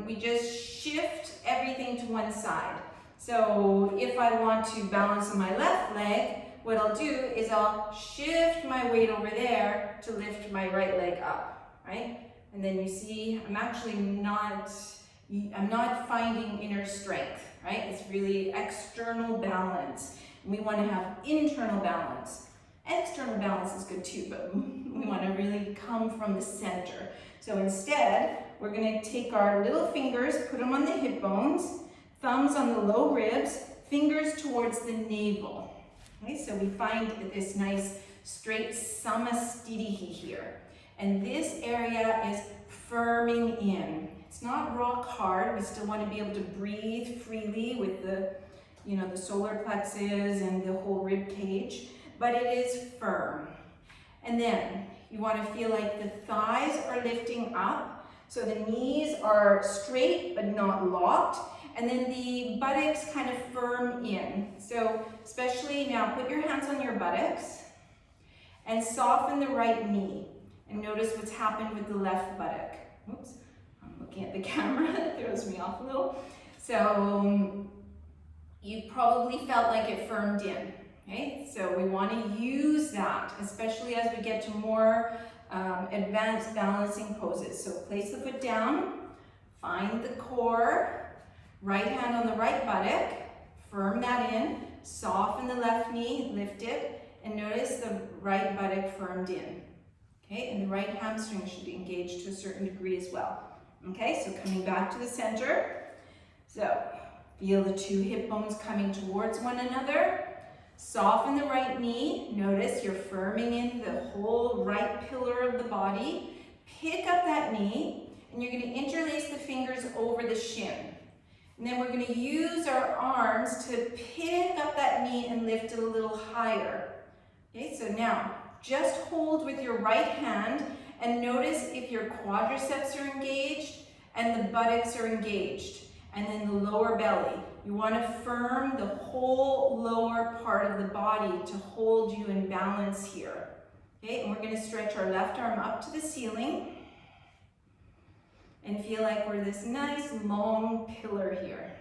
we just shift everything to one side. So if I want to balance on my left leg, what I'll do is I'll shift my weight over there to lift my right leg up, right? And then you see I'm actually not finding inner strength, right? It's really external balance. We want to have internal balance. External balance is good too, but we want to really come from the center. So instead, we're going to take our little fingers, put them on the hip bones, thumbs on the low ribs, fingers towards the navel. Okay, so we find this nice straight samastitihi here. And this area is firming in. It's not rock hard. We still want to be able to breathe freely with the, the solar plexus and the whole rib cage, but it is firm. And then you want to feel like the thighs are lifting up, so the knees are straight but not locked, and then the buttocks kind of firm in. So especially now, put your hands on your buttocks and soften the right knee. And notice what's happened with the left buttock. Oops, I'm looking at the camera, it throws me off a little. So you probably felt like it firmed in. Okay, so we want to use that, especially as we get to more advanced balancing poses. So place the foot down, find the core, right hand on the right buttock, firm that in, soften the left knee, lift it, and notice the right buttock firmed in. Okay, and the right hamstring should engage to a certain degree as well. Okay, so coming back to the center. So feel the two hip bones coming towards one another. Soften the right knee. Notice you're firming in the whole right pillar of the body. Pick up that knee, and you're going to interlace the fingers over the shin. And then we're going to use our arms to pick up that knee and lift it a little higher. Okay, so now just hold with your right hand and notice if your quadriceps are engaged and the buttocks are engaged. And then the lower belly. You want to firm the whole lower part of the body to hold you in balance here. Okay, and we're going to stretch our left arm up to the ceiling and feel like we're this nice long pillar here.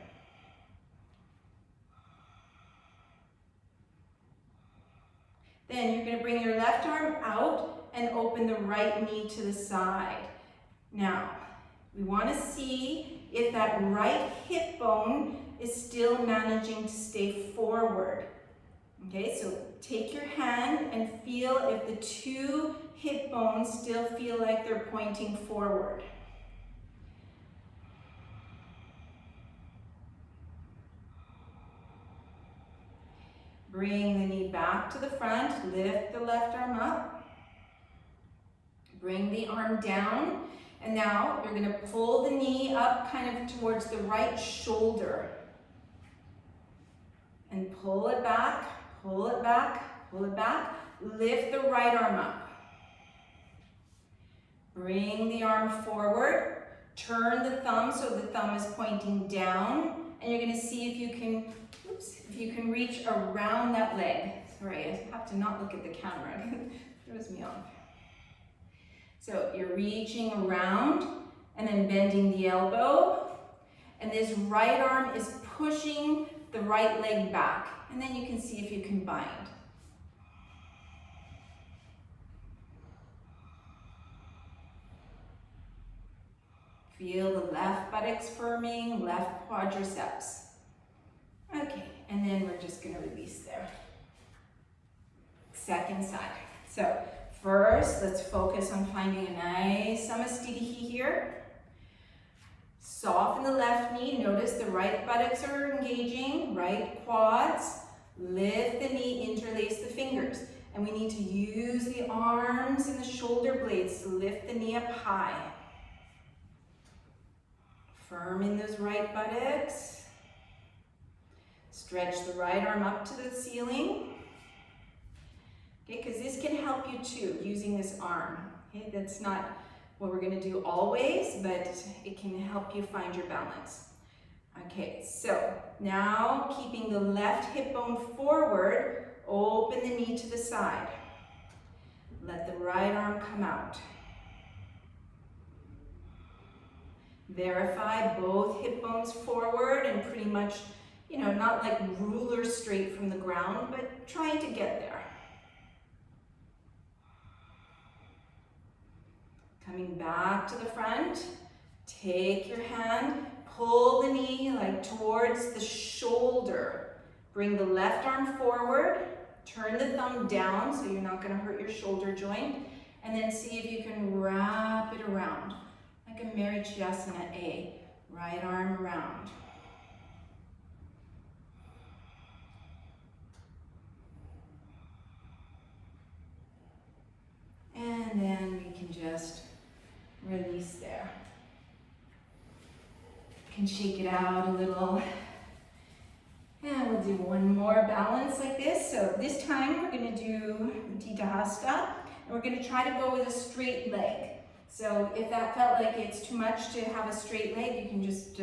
Then you're going to bring your left arm out and open the right knee to the side. Now, we want to see if that right hip bone is still managing to stay forward. Okay, so take your hand and feel if the two hip bones still feel like they're pointing forward. Bring the knee back to the front, lift the left arm up. Bring the arm down. And now you're going to pull the knee up kind of towards the right shoulder. And pull it back, pull it back, pull it back. Lift the right arm up. Bring the arm forward. Turn the thumb so the thumb is pointing down. And you're going to see if you can reach around that leg. Sorry, I have to not look at the camera. It throws me off. So you're reaching around and then bending the elbow. And this right arm is pushing the right leg back. And then you can see if you can bind. Feel the left buttocks firming, left quadriceps. Okay, and then we're just going to release there. Second side. So first, let's focus on finding a nice samasthiti here. Soften the left knee. Notice the right buttocks are engaging, right quads. Lift the knee, interlace the fingers. And we need to use the arms and the shoulder blades to lift the knee up high. Firm in those right buttocks. Stretch the right arm up to the ceiling. Okay, because this can help you too, using this arm. Okay, that's not what we're going to do always, but it can help you find your balance. Okay, so now keeping the left hip bone forward, open the knee to the side. Let the right arm come out. Verify both hip bones forward and pretty much, not like ruler straight from the ground, but trying to get there. Coming back to the front, take your hand, pull the knee like towards the shoulder. Bring the left arm forward, turn the thumb down so you're not going to hurt your shoulder joint, and then see if you can wrap it around, like a Vinyasa A, right arm around. And then we can just release there. You can shake it out a little. And we'll do one more balance like this. So this time we're going to do Disse, and we're going to try to go with a straight leg. So if that felt like it's too much to have a straight leg, you can just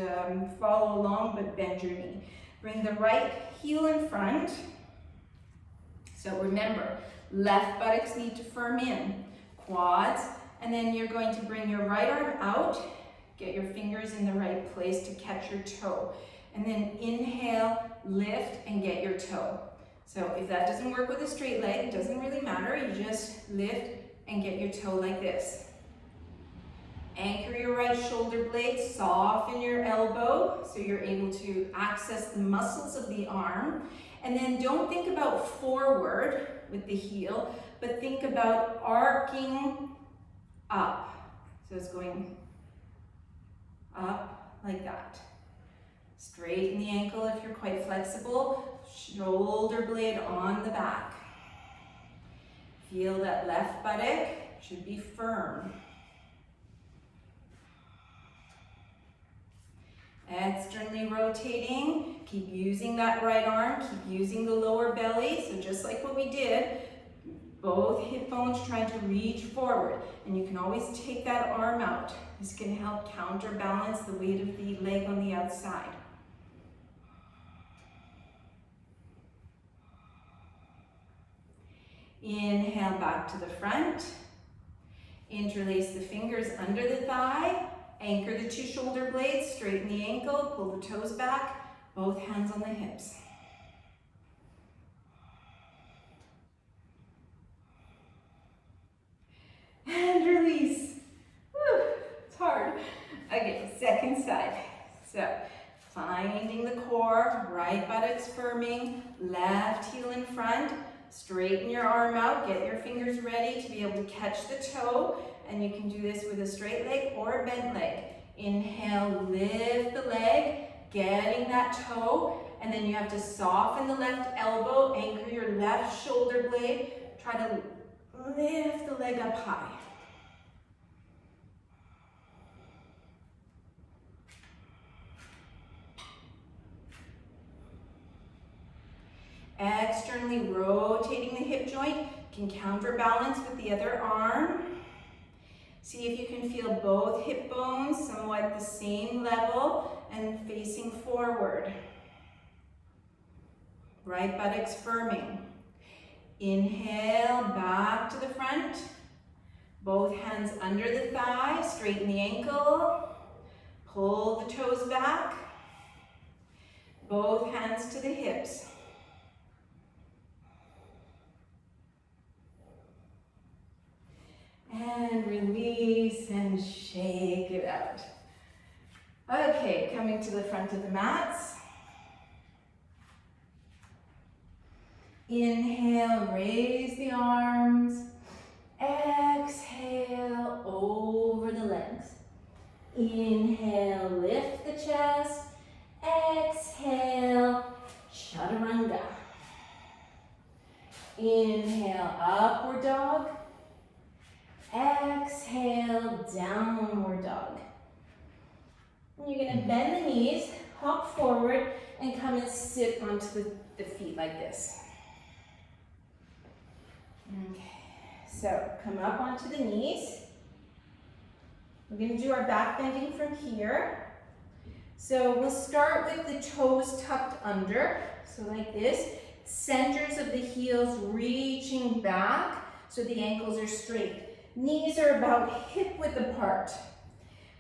follow along but bend your knee. Bring the right heel in front. So remember, left buttocks need to firm in. Quads, and then you're going to bring your right arm out, get your fingers in the right place to catch your toe. And then inhale, lift, and get your toe. So if that doesn't work with a straight leg, it doesn't really matter. You just lift and get your toe like this. Anchor your right shoulder blade, soften your elbow so you're able to access the muscles of the arm. And then don't think about forward with the heel, but think about arcing up. So it's going up like that. Straighten the ankle if you're quite flexible. Shoulder blade on the back. Feel that left buttock should be firm. Externally rotating. Keep using that right arm. Keep using the lower belly. So just like what we did, both hip bones trying to reach forward. And you can always take that arm out. This can help counterbalance the weight of the leg on the outside. Inhale back to the front. Interlace the fingers under the thigh. Anchor the two shoulder blades. Straighten the ankle. Pull the toes back. Both hands on the hips. And release. Woo, it's hard. Okay, second side. So, finding the core, right buttocks firming, left heel in front. Straighten your arm out, get your fingers ready to be able to catch the toe, and you can do this with a straight leg or a bent leg. Inhale, lift the leg, getting that toe, and then you have to soften the left elbow, anchor your left shoulder blade, try to lift the leg up high. Externally rotating the hip joint. You can counterbalance with the other arm. See if you can feel both hip bones somewhat the same level and facing forward. Right buttocks firming. Inhale, back to the front. Both hands under the thigh, straighten the ankle. Pull the toes back. Both hands to the hips. And release and shake it out. Okay, coming to the front of the mats. Inhale, raise the arms. Exhale, over the legs. Inhale, lift the chest. Exhale, chaturanga. Inhale, upward dog. Exhale, downward dog. And you're going to bend the knees, hop forward, and come and sit onto the feet like this. Okay, so come up onto the knees. We're going to do our back bending from here. So we'll start with the toes tucked under, so like this. Centers of the heels reaching back so the ankles are straight. Knees are about hip width apart.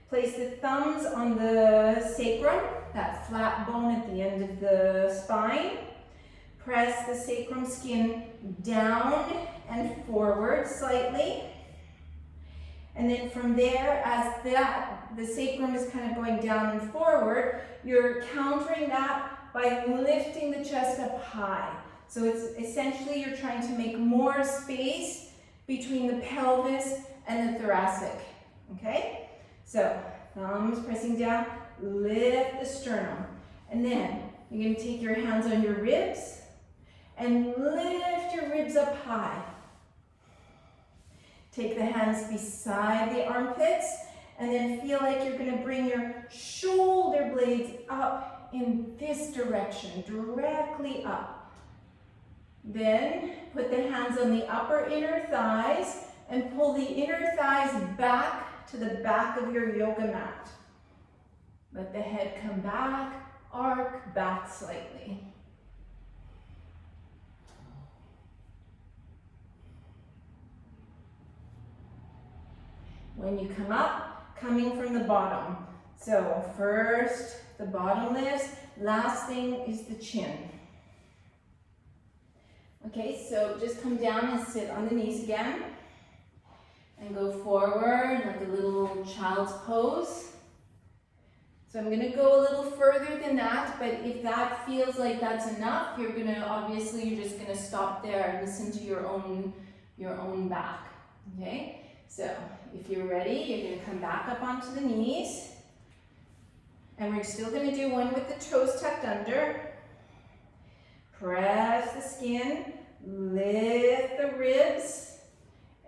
Place the thumbs on the sacrum, that flat bone at the end of the spine. Press the sacrum skin down and forward slightly. And then from there, as the sacrum is kind of going down and forward, you're countering that by lifting the chest up high. So it's essentially you're trying to make more space between the pelvis and the thoracic, okay? So, thumbs pressing down, lift the sternum. And then, you're gonna take your hands on your ribs and lift your ribs up high. Take the hands beside the armpits and then feel like you're gonna bring your shoulder blades up in this direction, directly up. Then put the hands on the upper inner thighs and pull the inner thighs back to the back of your yoga mat. Let the head come back, arc back slightly. When you come up, coming from the bottom. So first the bottom lifts, last thing is the chin. Okay, so just come down and sit on the knees again. And go forward like a little child's pose. So I'm going to go a little further than that, but if that feels like that's enough, you're just going to stop there and listen to your own back. Okay, so if you're ready, you're going to come back up onto the knees. And we're still going to do one with the toes tucked under. Press the skin, lift the ribs,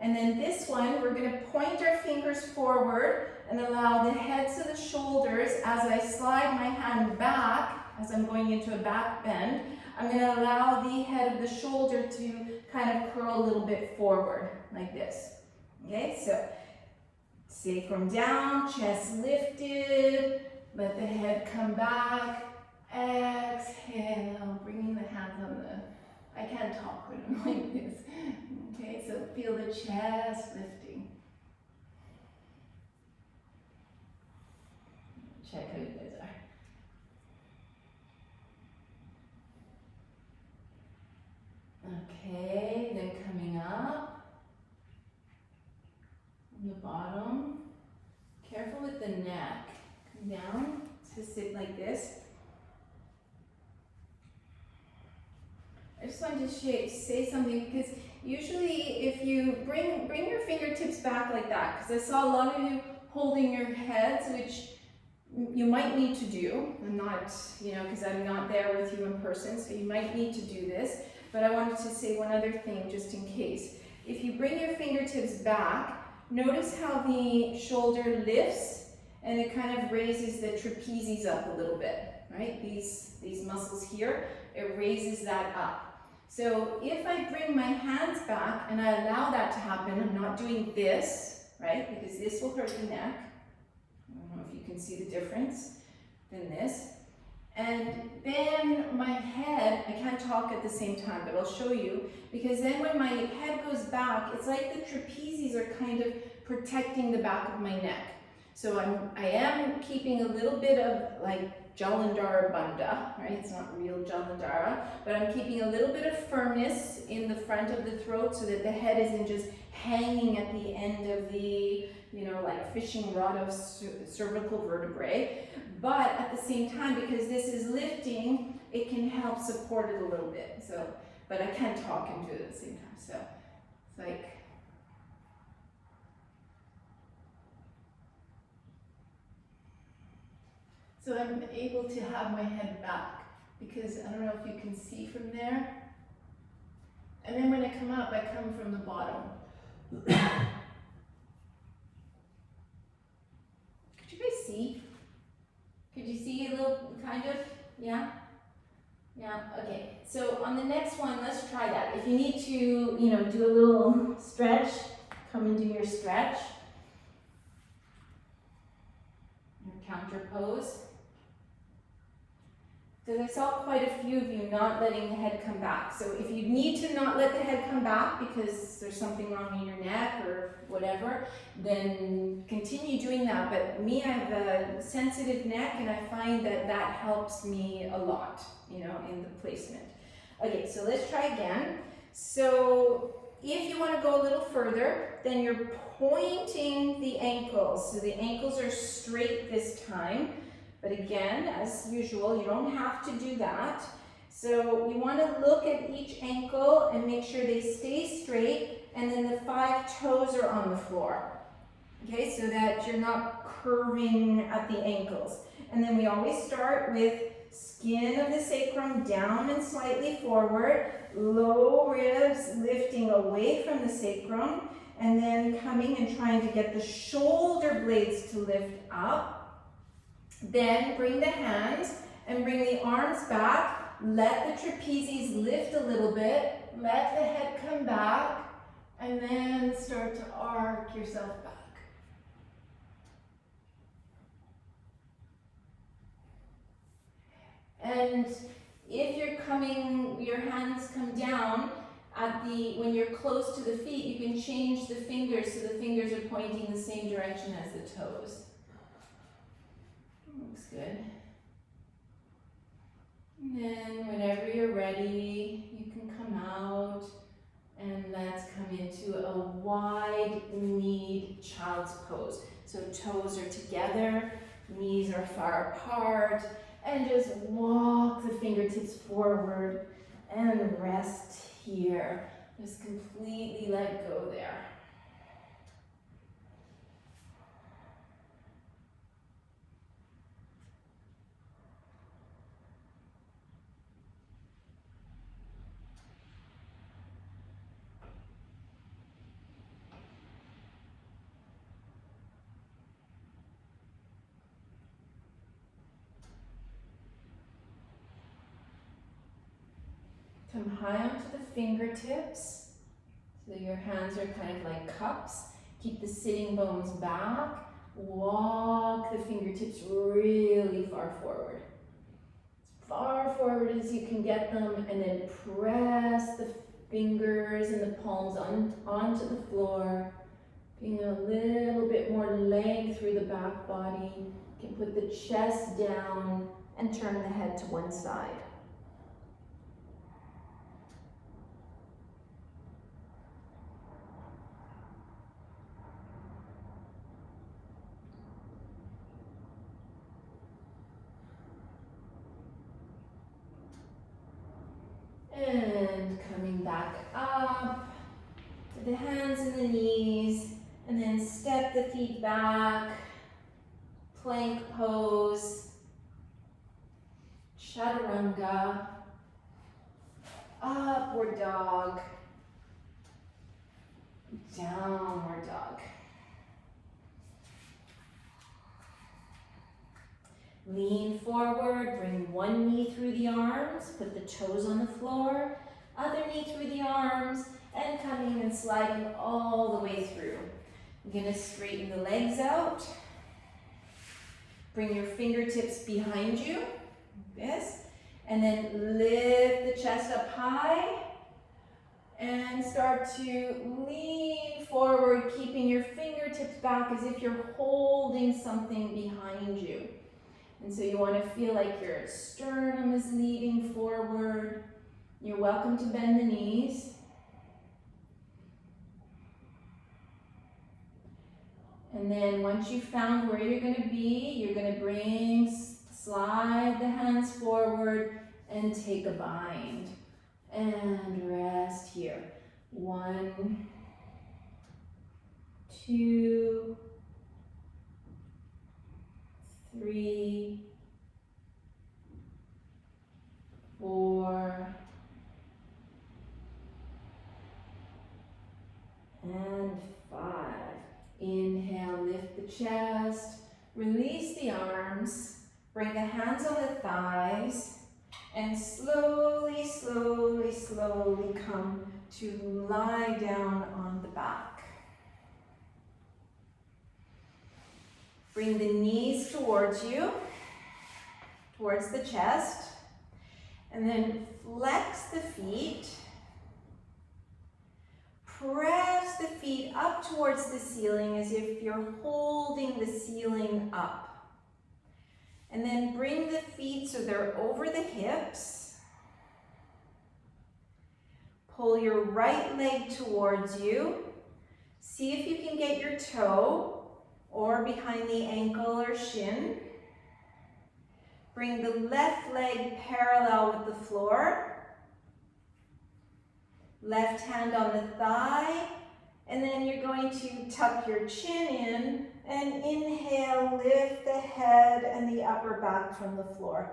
And then this one, we're going to point our fingers forward and allow the heads of the shoulders, as I slide my hand back, as I'm going into a back bend, I'm going to allow the head of the shoulder to kind of curl a little bit forward, like this. Okay, so sacrum down, chest lifted, let the head come back, exhale, bringing the hands on the, I can't talk when I'm like this. Okay, so feel the chest lifting. Check how you guys are. Okay, then coming up on the bottom. Careful with the neck. Come down to sit like this. I just wanted to say something, because usually if you bring your fingertips back like that, because I saw a lot of you holding your heads, which you might need to do. I'm not, because I'm not there with you in person, so you might need to do this. But I wanted to say one other thing just in case. If you bring your fingertips back, notice how the shoulder lifts and it kind of raises the trapezius up a little bit, right? These muscles here, it raises that up. So if I bring my hands back and I allow that to happen, I'm not doing this, right? Because this will hurt the neck. I don't know if you can see the difference than this. And then my head, I can't talk at the same time, but I'll show you, because then when my head goes back, it's like the trapezius are kind of protecting the back of my neck. So I am keeping a little bit of like Jalandhara bandha, right? It's not real Jalandhara, but I'm keeping a little bit of firmness in the front of the throat so that the head isn't just hanging at the end of the, like a fishing rod of cervical vertebrae. But at the same time, because this is lifting, it can help support it a little bit. So, but I can't talk and do it at the same time. So it's like, so I'm able to have my head back, because I don't know if you can see from there. And then when I come up, I come from the bottom. Could you guys see? Could you see a little, kind of? Yeah? Yeah, okay. So on the next one, let's try that. If you need to, do a little stretch, come and do your stretch. Your counter pose. Because I saw quite a few of you not letting the head come back. So if you need to not let the head come back because there's something wrong in your neck or whatever, then continue doing that. But me, I have a sensitive neck, and I find that that helps me a lot, in the placement. Okay, so let's try again. So if you want to go a little further, then you're pointing the ankles. So the ankles are straight this time. But again, as usual, you don't have to do that. So you want to look at each ankle and make sure they stay straight, and then the 5 toes are on the floor. Okay, so that you're not curving at the ankles. And then we always start with skin of the sacrum down and slightly forward, low ribs lifting away from the sacrum, and then coming and trying to get the shoulder blades to lift up. Then bring the hands and bring the arms back. Let the trapezius lift a little bit. Let the head come back. And then start to arc yourself back. And if your hands come down when you're close to the feet, you can change the fingers so the fingers are pointing the same direction as the toes. Looks good. And then whenever you're ready, you can come out, and let's come into a wide-kneed child's pose. So toes are together, knees are far apart, and just walk the fingertips forward and rest here. Just completely let go there. Come high onto the fingertips. So your hands are kind of like cups. Keep the sitting bones back. Walk the fingertips really far forward. As far forward as you can get them, and then press the fingers and the palms onto the floor. Being a little bit more length through the back body. You can put the chest down and turn the head to one side. And coming back up to the hands and the knees, and then step the feet back, plank pose, chaturanga, upward dog, downward dog. Lean forward, bring one knee through the arms, put the toes on the floor, other knee through the arms, and coming and sliding all the way through. You're gonna straighten the legs out. Bring your fingertips behind you, this, and then lift the chest up high, and start to lean forward, keeping your fingertips back as if you're holding something behind you. And so you want to feel like your sternum is leading forward. You're welcome to bend the knees. And then once you've found where you're going to be, you're going to slide the hands forward and take a bind. And rest here. 1, 2, 3, 4, and 5. Inhale, lift the chest, release the arms, bring the hands on the thighs, and slowly, slowly, slowly come to lie down on the back. Bring the knees towards you, towards the chest, and then flex the feet. Press the feet up towards the ceiling as if you're holding the ceiling up. And then bring the feet so they're over the hips. Pull your right leg towards you. See if you can get your toe or behind the ankle or shin. Bring the left leg parallel with the floor. Left hand on the thigh, and then you're going to tuck your chin in and inhale, lift the head and the upper back from the floor,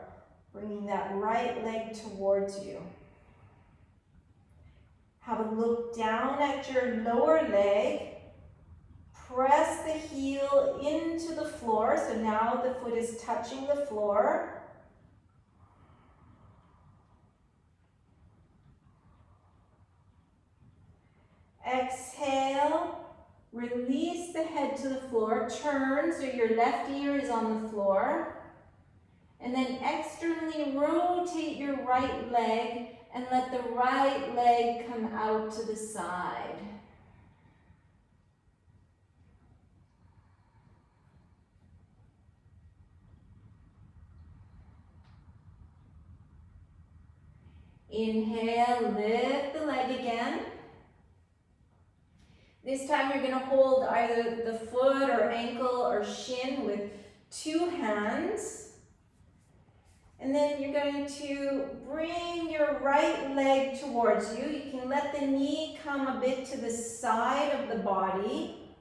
bringing that right leg towards you. Have a look down at your lower leg. Press the heel into the floor, so now the foot is touching the floor. Exhale, release the head to the floor, turn so your left ear is on the floor, and then externally rotate your right leg and let the right leg come out to the side. Inhale, lift the leg again. This time you're going to hold either the foot or ankle or shin with 2 hands. And then you're going to bring your right leg towards you. You can let the knee come a bit to the side of the body.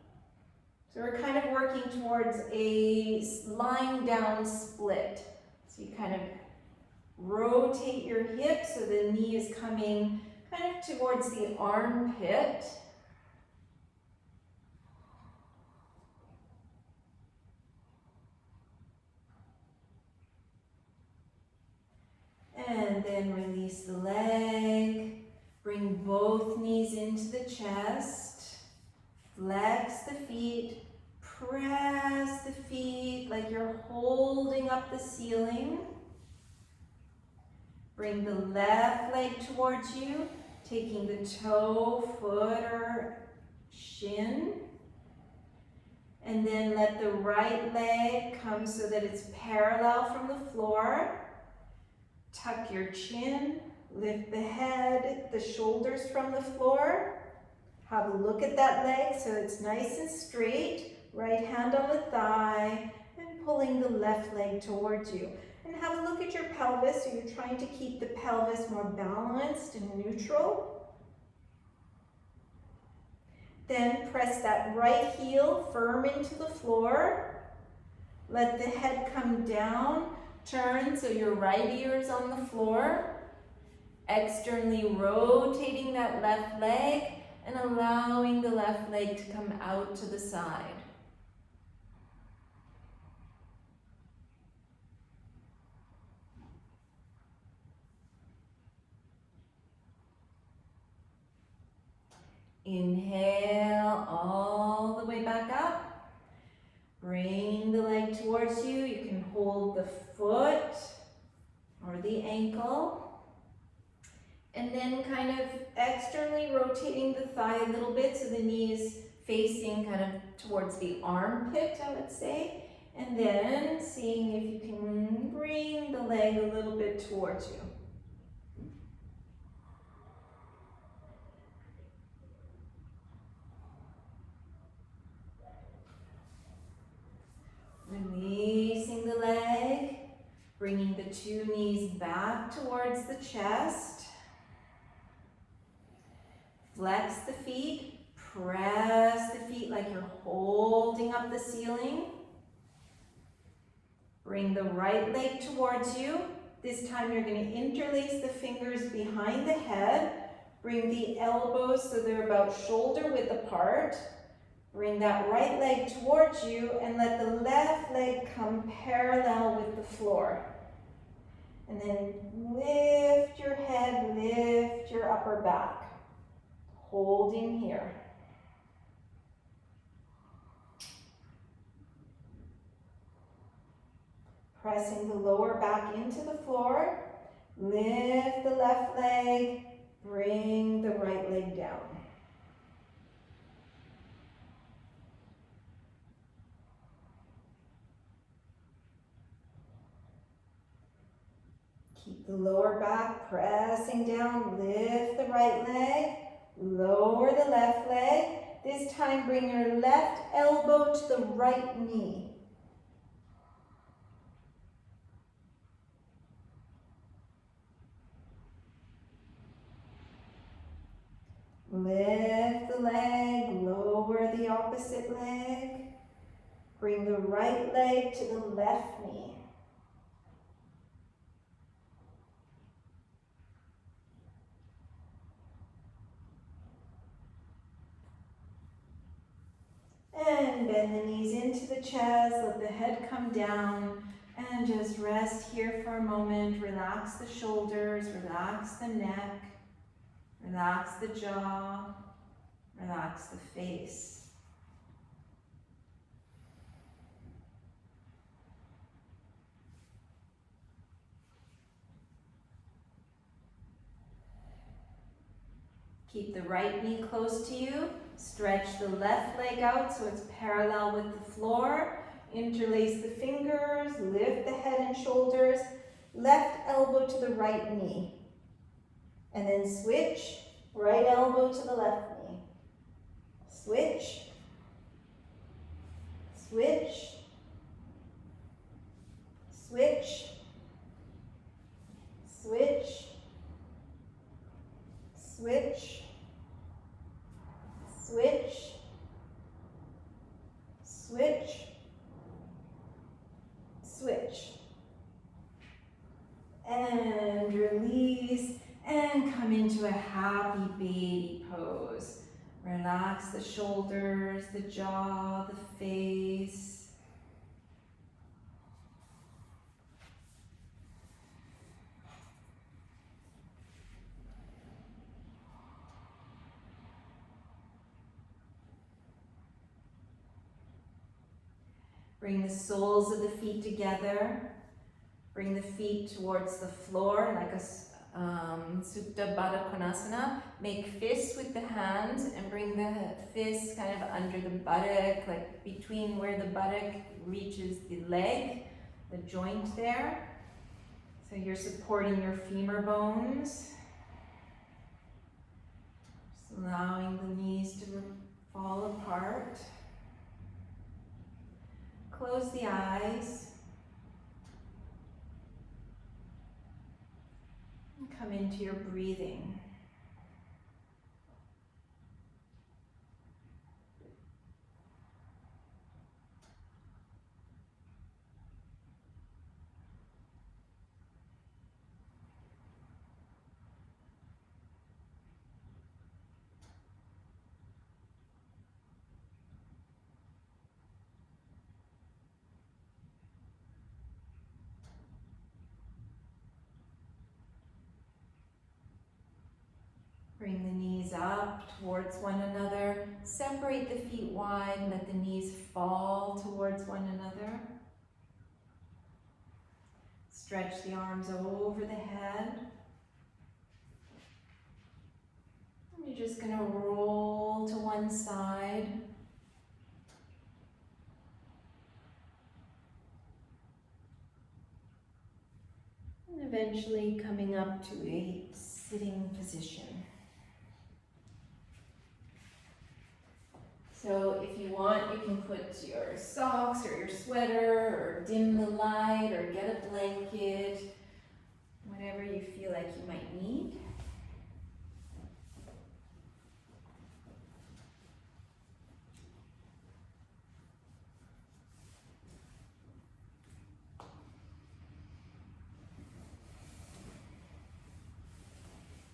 So we're kind of working towards a lying down split. So you kind of rotate your hips so the knee is coming kind of towards the armpit. And then release the leg. both knees into the chest. Flex the feet. Press the feet like you're holding up the ceiling. Bring the left leg towards you, taking the toe, foot, or shin. And then let the right leg come so that it's parallel from the floor. Tuck your chin, lift the head, the shoulders from the floor. Have a look at that leg so it's nice and straight. Right hand on the thigh and pulling the left leg towards you. And have a look at your pelvis, so you're trying to keep the pelvis more balanced and neutral. Then press that right heel firm into the floor. Let the head come down. Turn so your right ear is on the floor. Externally rotating that left leg and allowing the left leg to come out to the side. Inhale all the way back up. Bring the leg towards you. You can hold the foot or the ankle. And then kind of externally rotating the thigh a little bit so the knee is facing kind of towards the armpit, I would say. And then seeing if you can bring the leg a little bit towards you. Releasing the leg, bringing the two knees back towards the chest. Flex the feet, press the feet like you're holding up the ceiling. Bring the right leg towards you. This time you're going to interlace the fingers behind the head. Bring the elbows so they're about shoulder width apart. Bring that right leg towards you and let the left leg come parallel with the floor. And then lift your head, lift your upper back. Holding here. Pressing the lower back into the floor. Lift the left leg, bring the right leg down. Keep the lower back pressing down, lift the right leg, lower the left leg. This time bring your left elbow to the right knee. Lift the leg, lower the opposite leg. Bring the right leg to the left knee. And bend the knees into the chest, let the head come down, and just rest here for a moment. Relax the shoulders, relax the neck, relax the jaw, relax the face. Keep the right knee close to you. Stretch the left leg out so it's parallel with the floor. Interlace the fingers, lift the head and shoulders. Left elbow to the right knee. And then switch, right elbow to the left knee. Switch, switch, switch, switch, switch, switch, switch, switch. And release and come into a happy baby pose. Relax the shoulders, the jaw, the face. Bring the soles of the feet together. Bring the feet towards the floor like a Supta Baddha Konasana. Make fists with the hands and bring the fists kind of under the buttock, like between where the buttock reaches the leg, the joint there. So you're supporting your femur bones. Just allowing the knees to fall apart. Close the eyes. Come into your breathing. Bring the knees up towards one another. Separate the feet wide. Let the knees fall towards one another. Stretch the arms over the head. And you're just going to roll to one side. And eventually coming up to a sitting position. So if you want, you can put your socks or your sweater or dim the light or get a blanket, whatever you feel like you might need.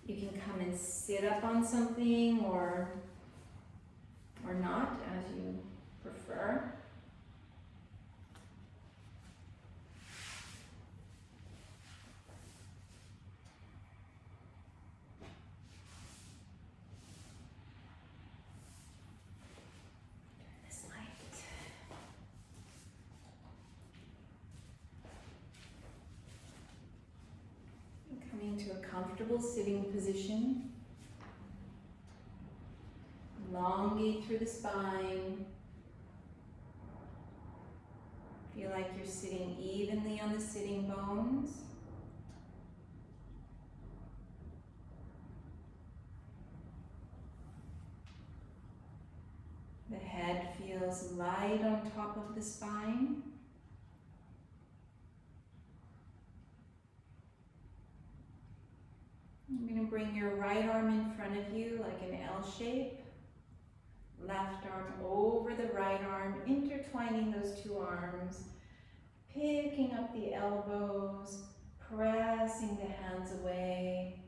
You can come and sit up on something or not, as you prefer. This light. Coming to a comfortable sitting position. Elongate through the spine. Feel like you're sitting evenly on the sitting bones. The head feels light on top of the spine. You're going to bring your right arm in front of you like an L shape. Left arm over the right arm, intertwining those two arms, picking up the elbows, pressing the hands away,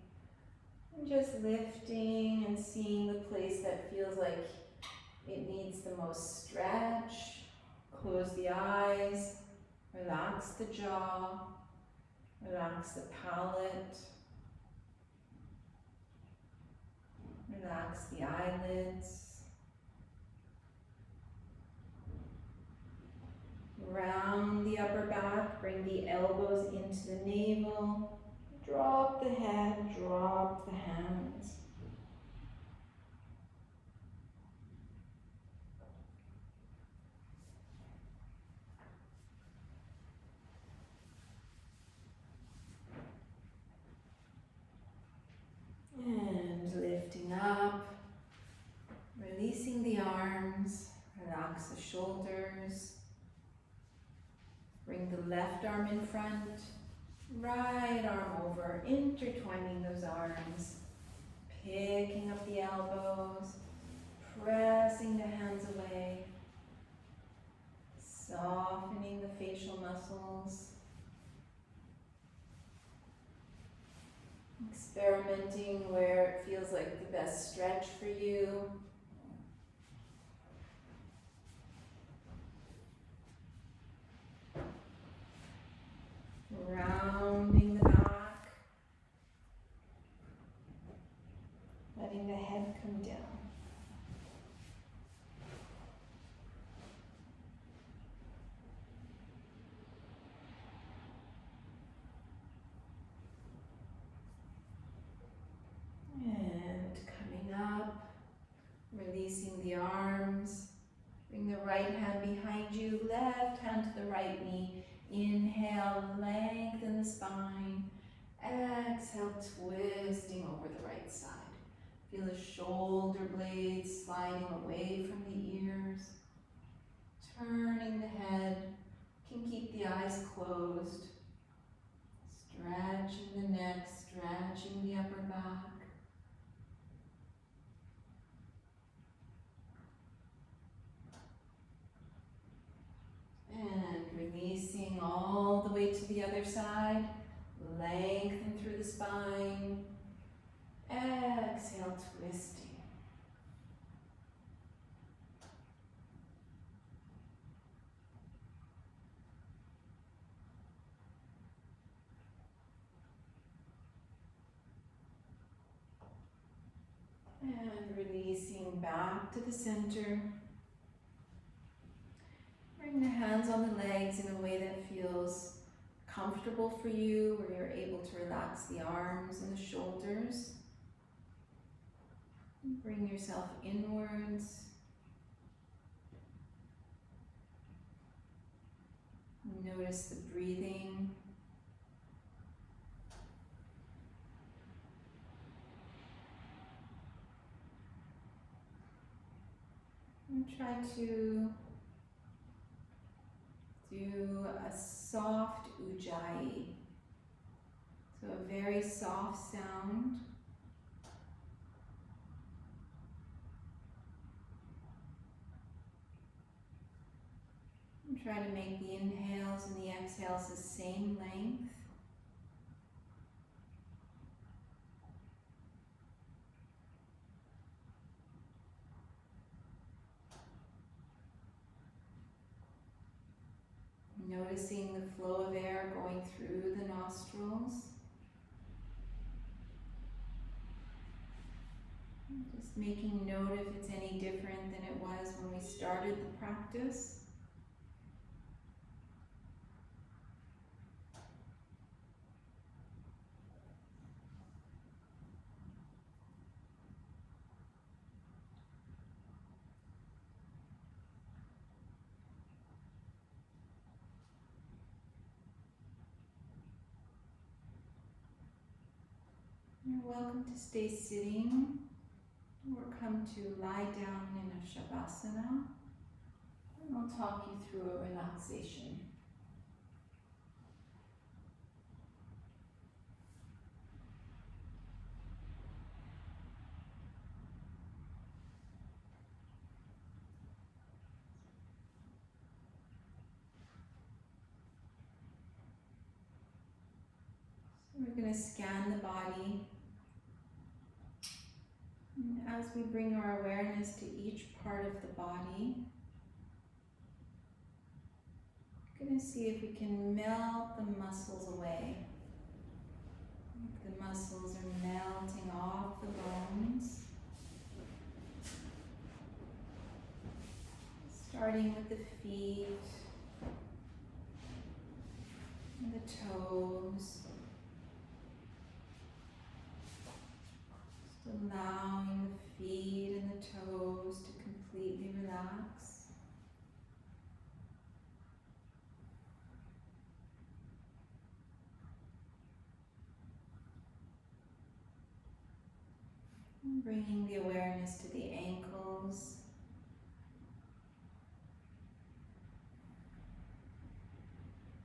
and just lifting and seeing the place that feels like it needs the most stretch. Close the eyes, relax the jaw, relax the palate, relax the eyelids. Round the upper back, bring the elbows into the navel, drop the head, drop the hands. And lifting up, releasing the arms, relax the shoulders. Bring the left arm in front, right arm over, intertwining those arms, picking up the elbows, pressing the hands away, softening the facial muscles, experimenting where it feels like the best stretch for you. Rounding the back, letting the head come down. right hand behind you, left hand to the right knee. Inhale, lengthen the spine. Exhale, twisting over the right side. Feel the shoulder blades sliding away from the ears. Turning the head. You can keep the eyes closed. Stretching the neck, stretching the upper back. And releasing all the way to the other side. Lengthen through the spine. Exhale, twisting. And releasing back to the center. Bring the hands on the legs in a way that feels comfortable for you, where you're able to relax the arms and the shoulders. Bring yourself inwards. Notice the breathing. And try to do a soft ujjayi. So a very soft sound. And try to make the inhales and the exhales the same length. Noticing the flow of air going through the nostrils. Just making note if it's any different than it was when we started the practice. You're welcome to stay sitting or come to lie down in a Savasana, and I'll talk you through a relaxation. So we're going to scan the body. And as we bring our awareness to each part of the body, we're going to see if we can melt the muscles away. The muscles are melting off the bones. Starting with the feet and the toes. Allowing the feet and the toes to completely relax. And bringing the awareness to the ankles.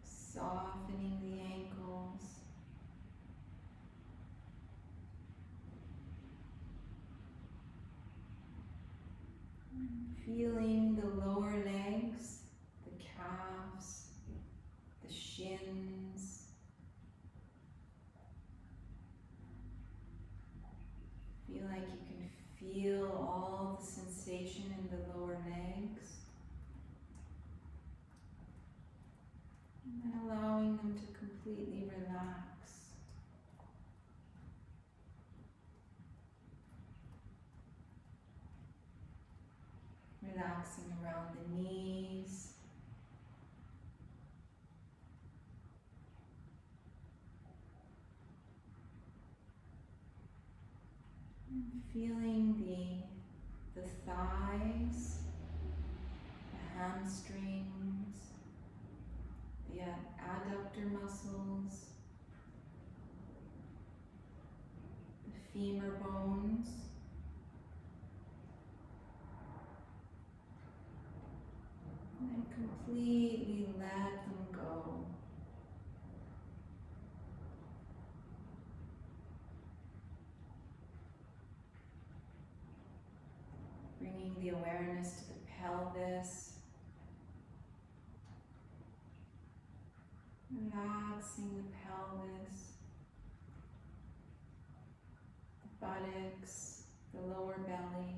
Softening the ankles. Feeling the lower legs, the calves, the shins. Feel like you can feel all the sensation in the lower legs. And then allowing them to completely relax. Relaxing around the knees. And feeling the thighs, the hamstrings, the adductor muscles, the femur bones, and completely let them go. Bringing the awareness to the pelvis, relaxing the pelvis, the buttocks, the lower belly.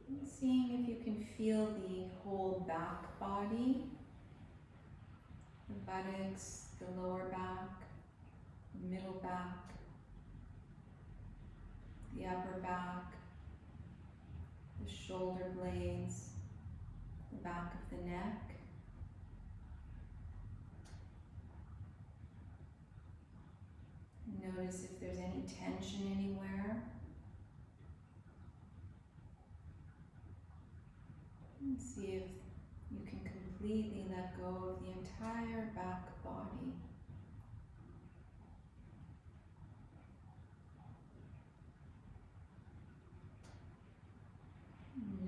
And seeing if you can feel the whole back body. The buttocks, the lower back, the middle back, the upper back, the shoulder blades, the back of the neck. Notice if there's any tension anywhere. And see if you can completely let go of the entire back body.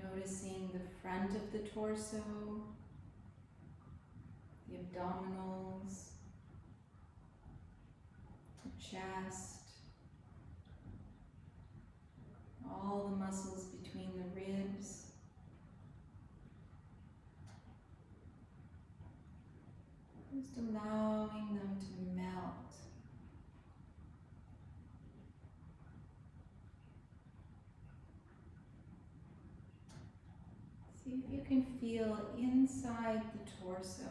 Noticing the front of the torso, the abdominals, the chest, all the muscles between the ribs. Just allowing them to melt. See if you can feel inside the torso.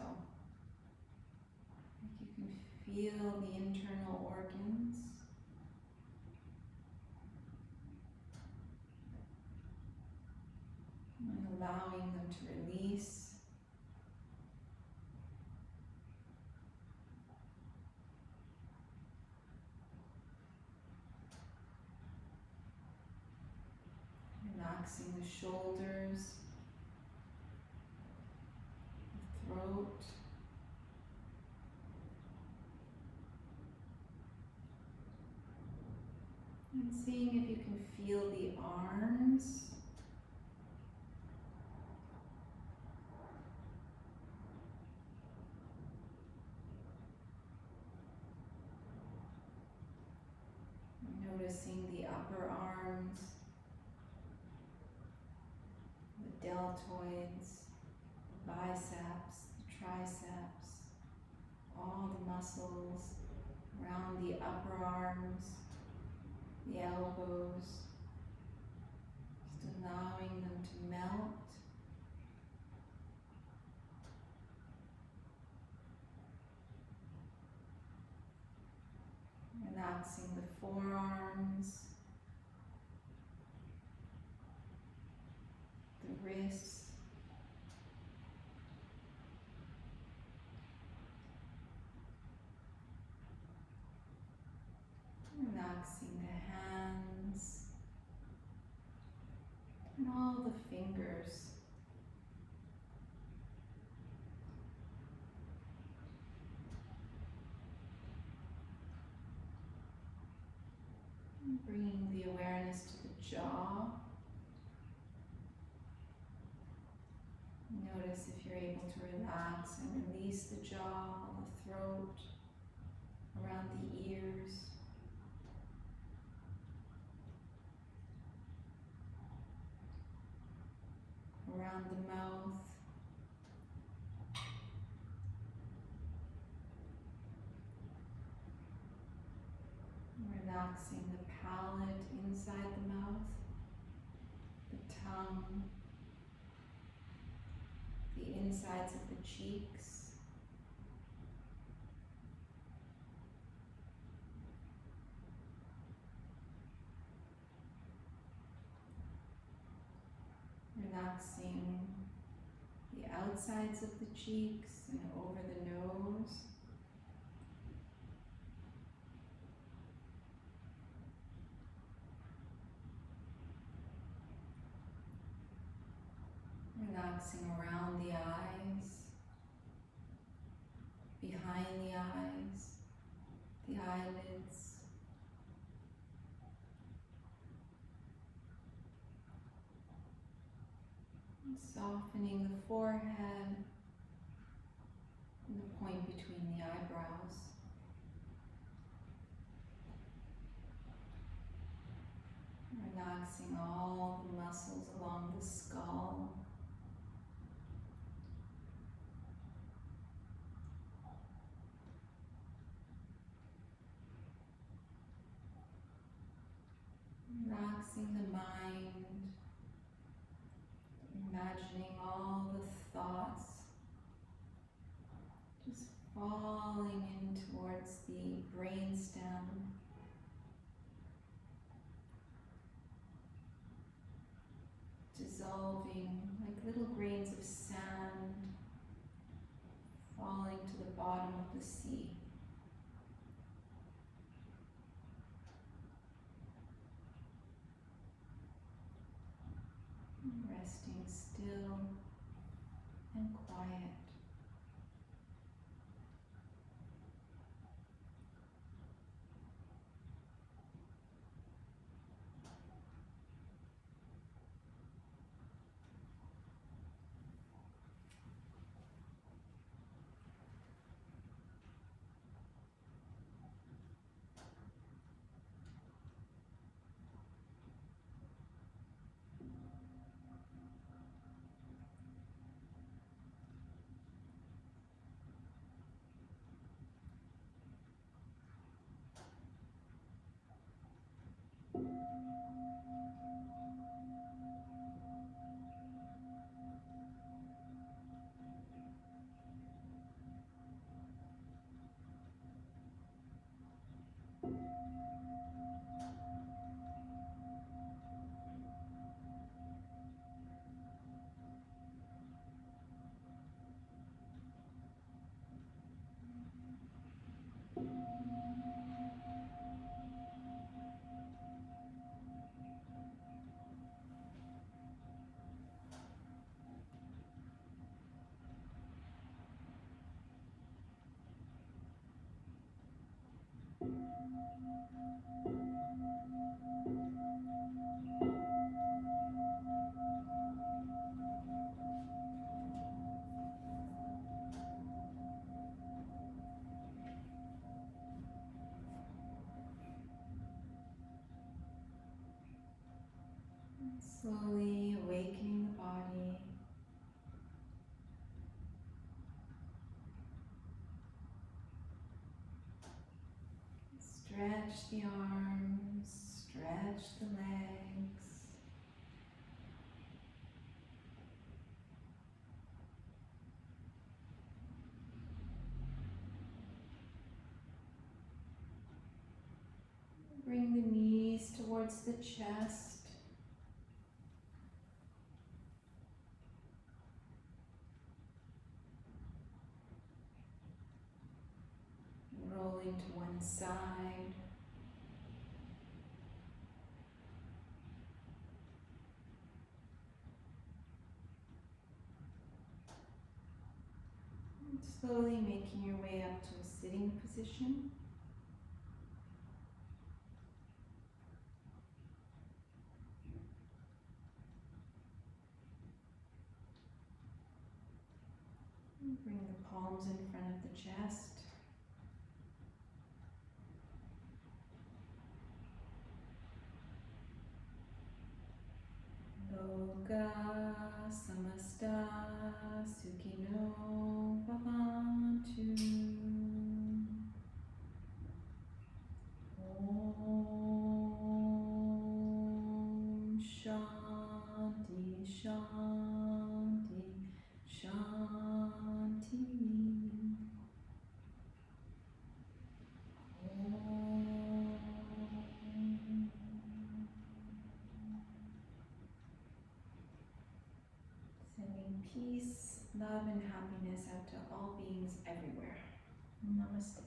Like you can feel the internal organs. And allowing them to release. Relaxing the shoulders, the throat, and seeing if you can feel the arms, noticing the upper arms, the deltoids, the biceps, the triceps, all the muscles around the upper arms, the elbows, just allowing them to melt. Relaxing the forearms, the wrists, relaxing the hands and all the fingers. And bringing the awareness to the jaw. Notice if you're able to relax and release the jaw, the throat, around the ears. Around the mouth. Relaxing the palate inside the mouth, the tongue, the insides of the cheeks. Relaxing the outsides of the cheeks and over the nose. Relaxing around the eyes, behind the eyes, the eyelids. And softening the forehead and the point between the eyebrows. Relaxing all the muscles along the skull. Relaxing the mind, imagining all the thoughts just falling in towards the brainstem. Dissolving like little grains of sand falling to the bottom of the sea. Resting still and quiet. Slowly awakening the body. Stretch the arms, stretch the legs. Bring the knees towards the chest. Rolling to one side. And slowly making your way up to a sitting position. And bring the palms in front of the chest. Loka samasta sukhino bhavantu. Om Shanti Shanti Shanti. Sending peace, love, and happiness out to all beings everywhere. Namaste.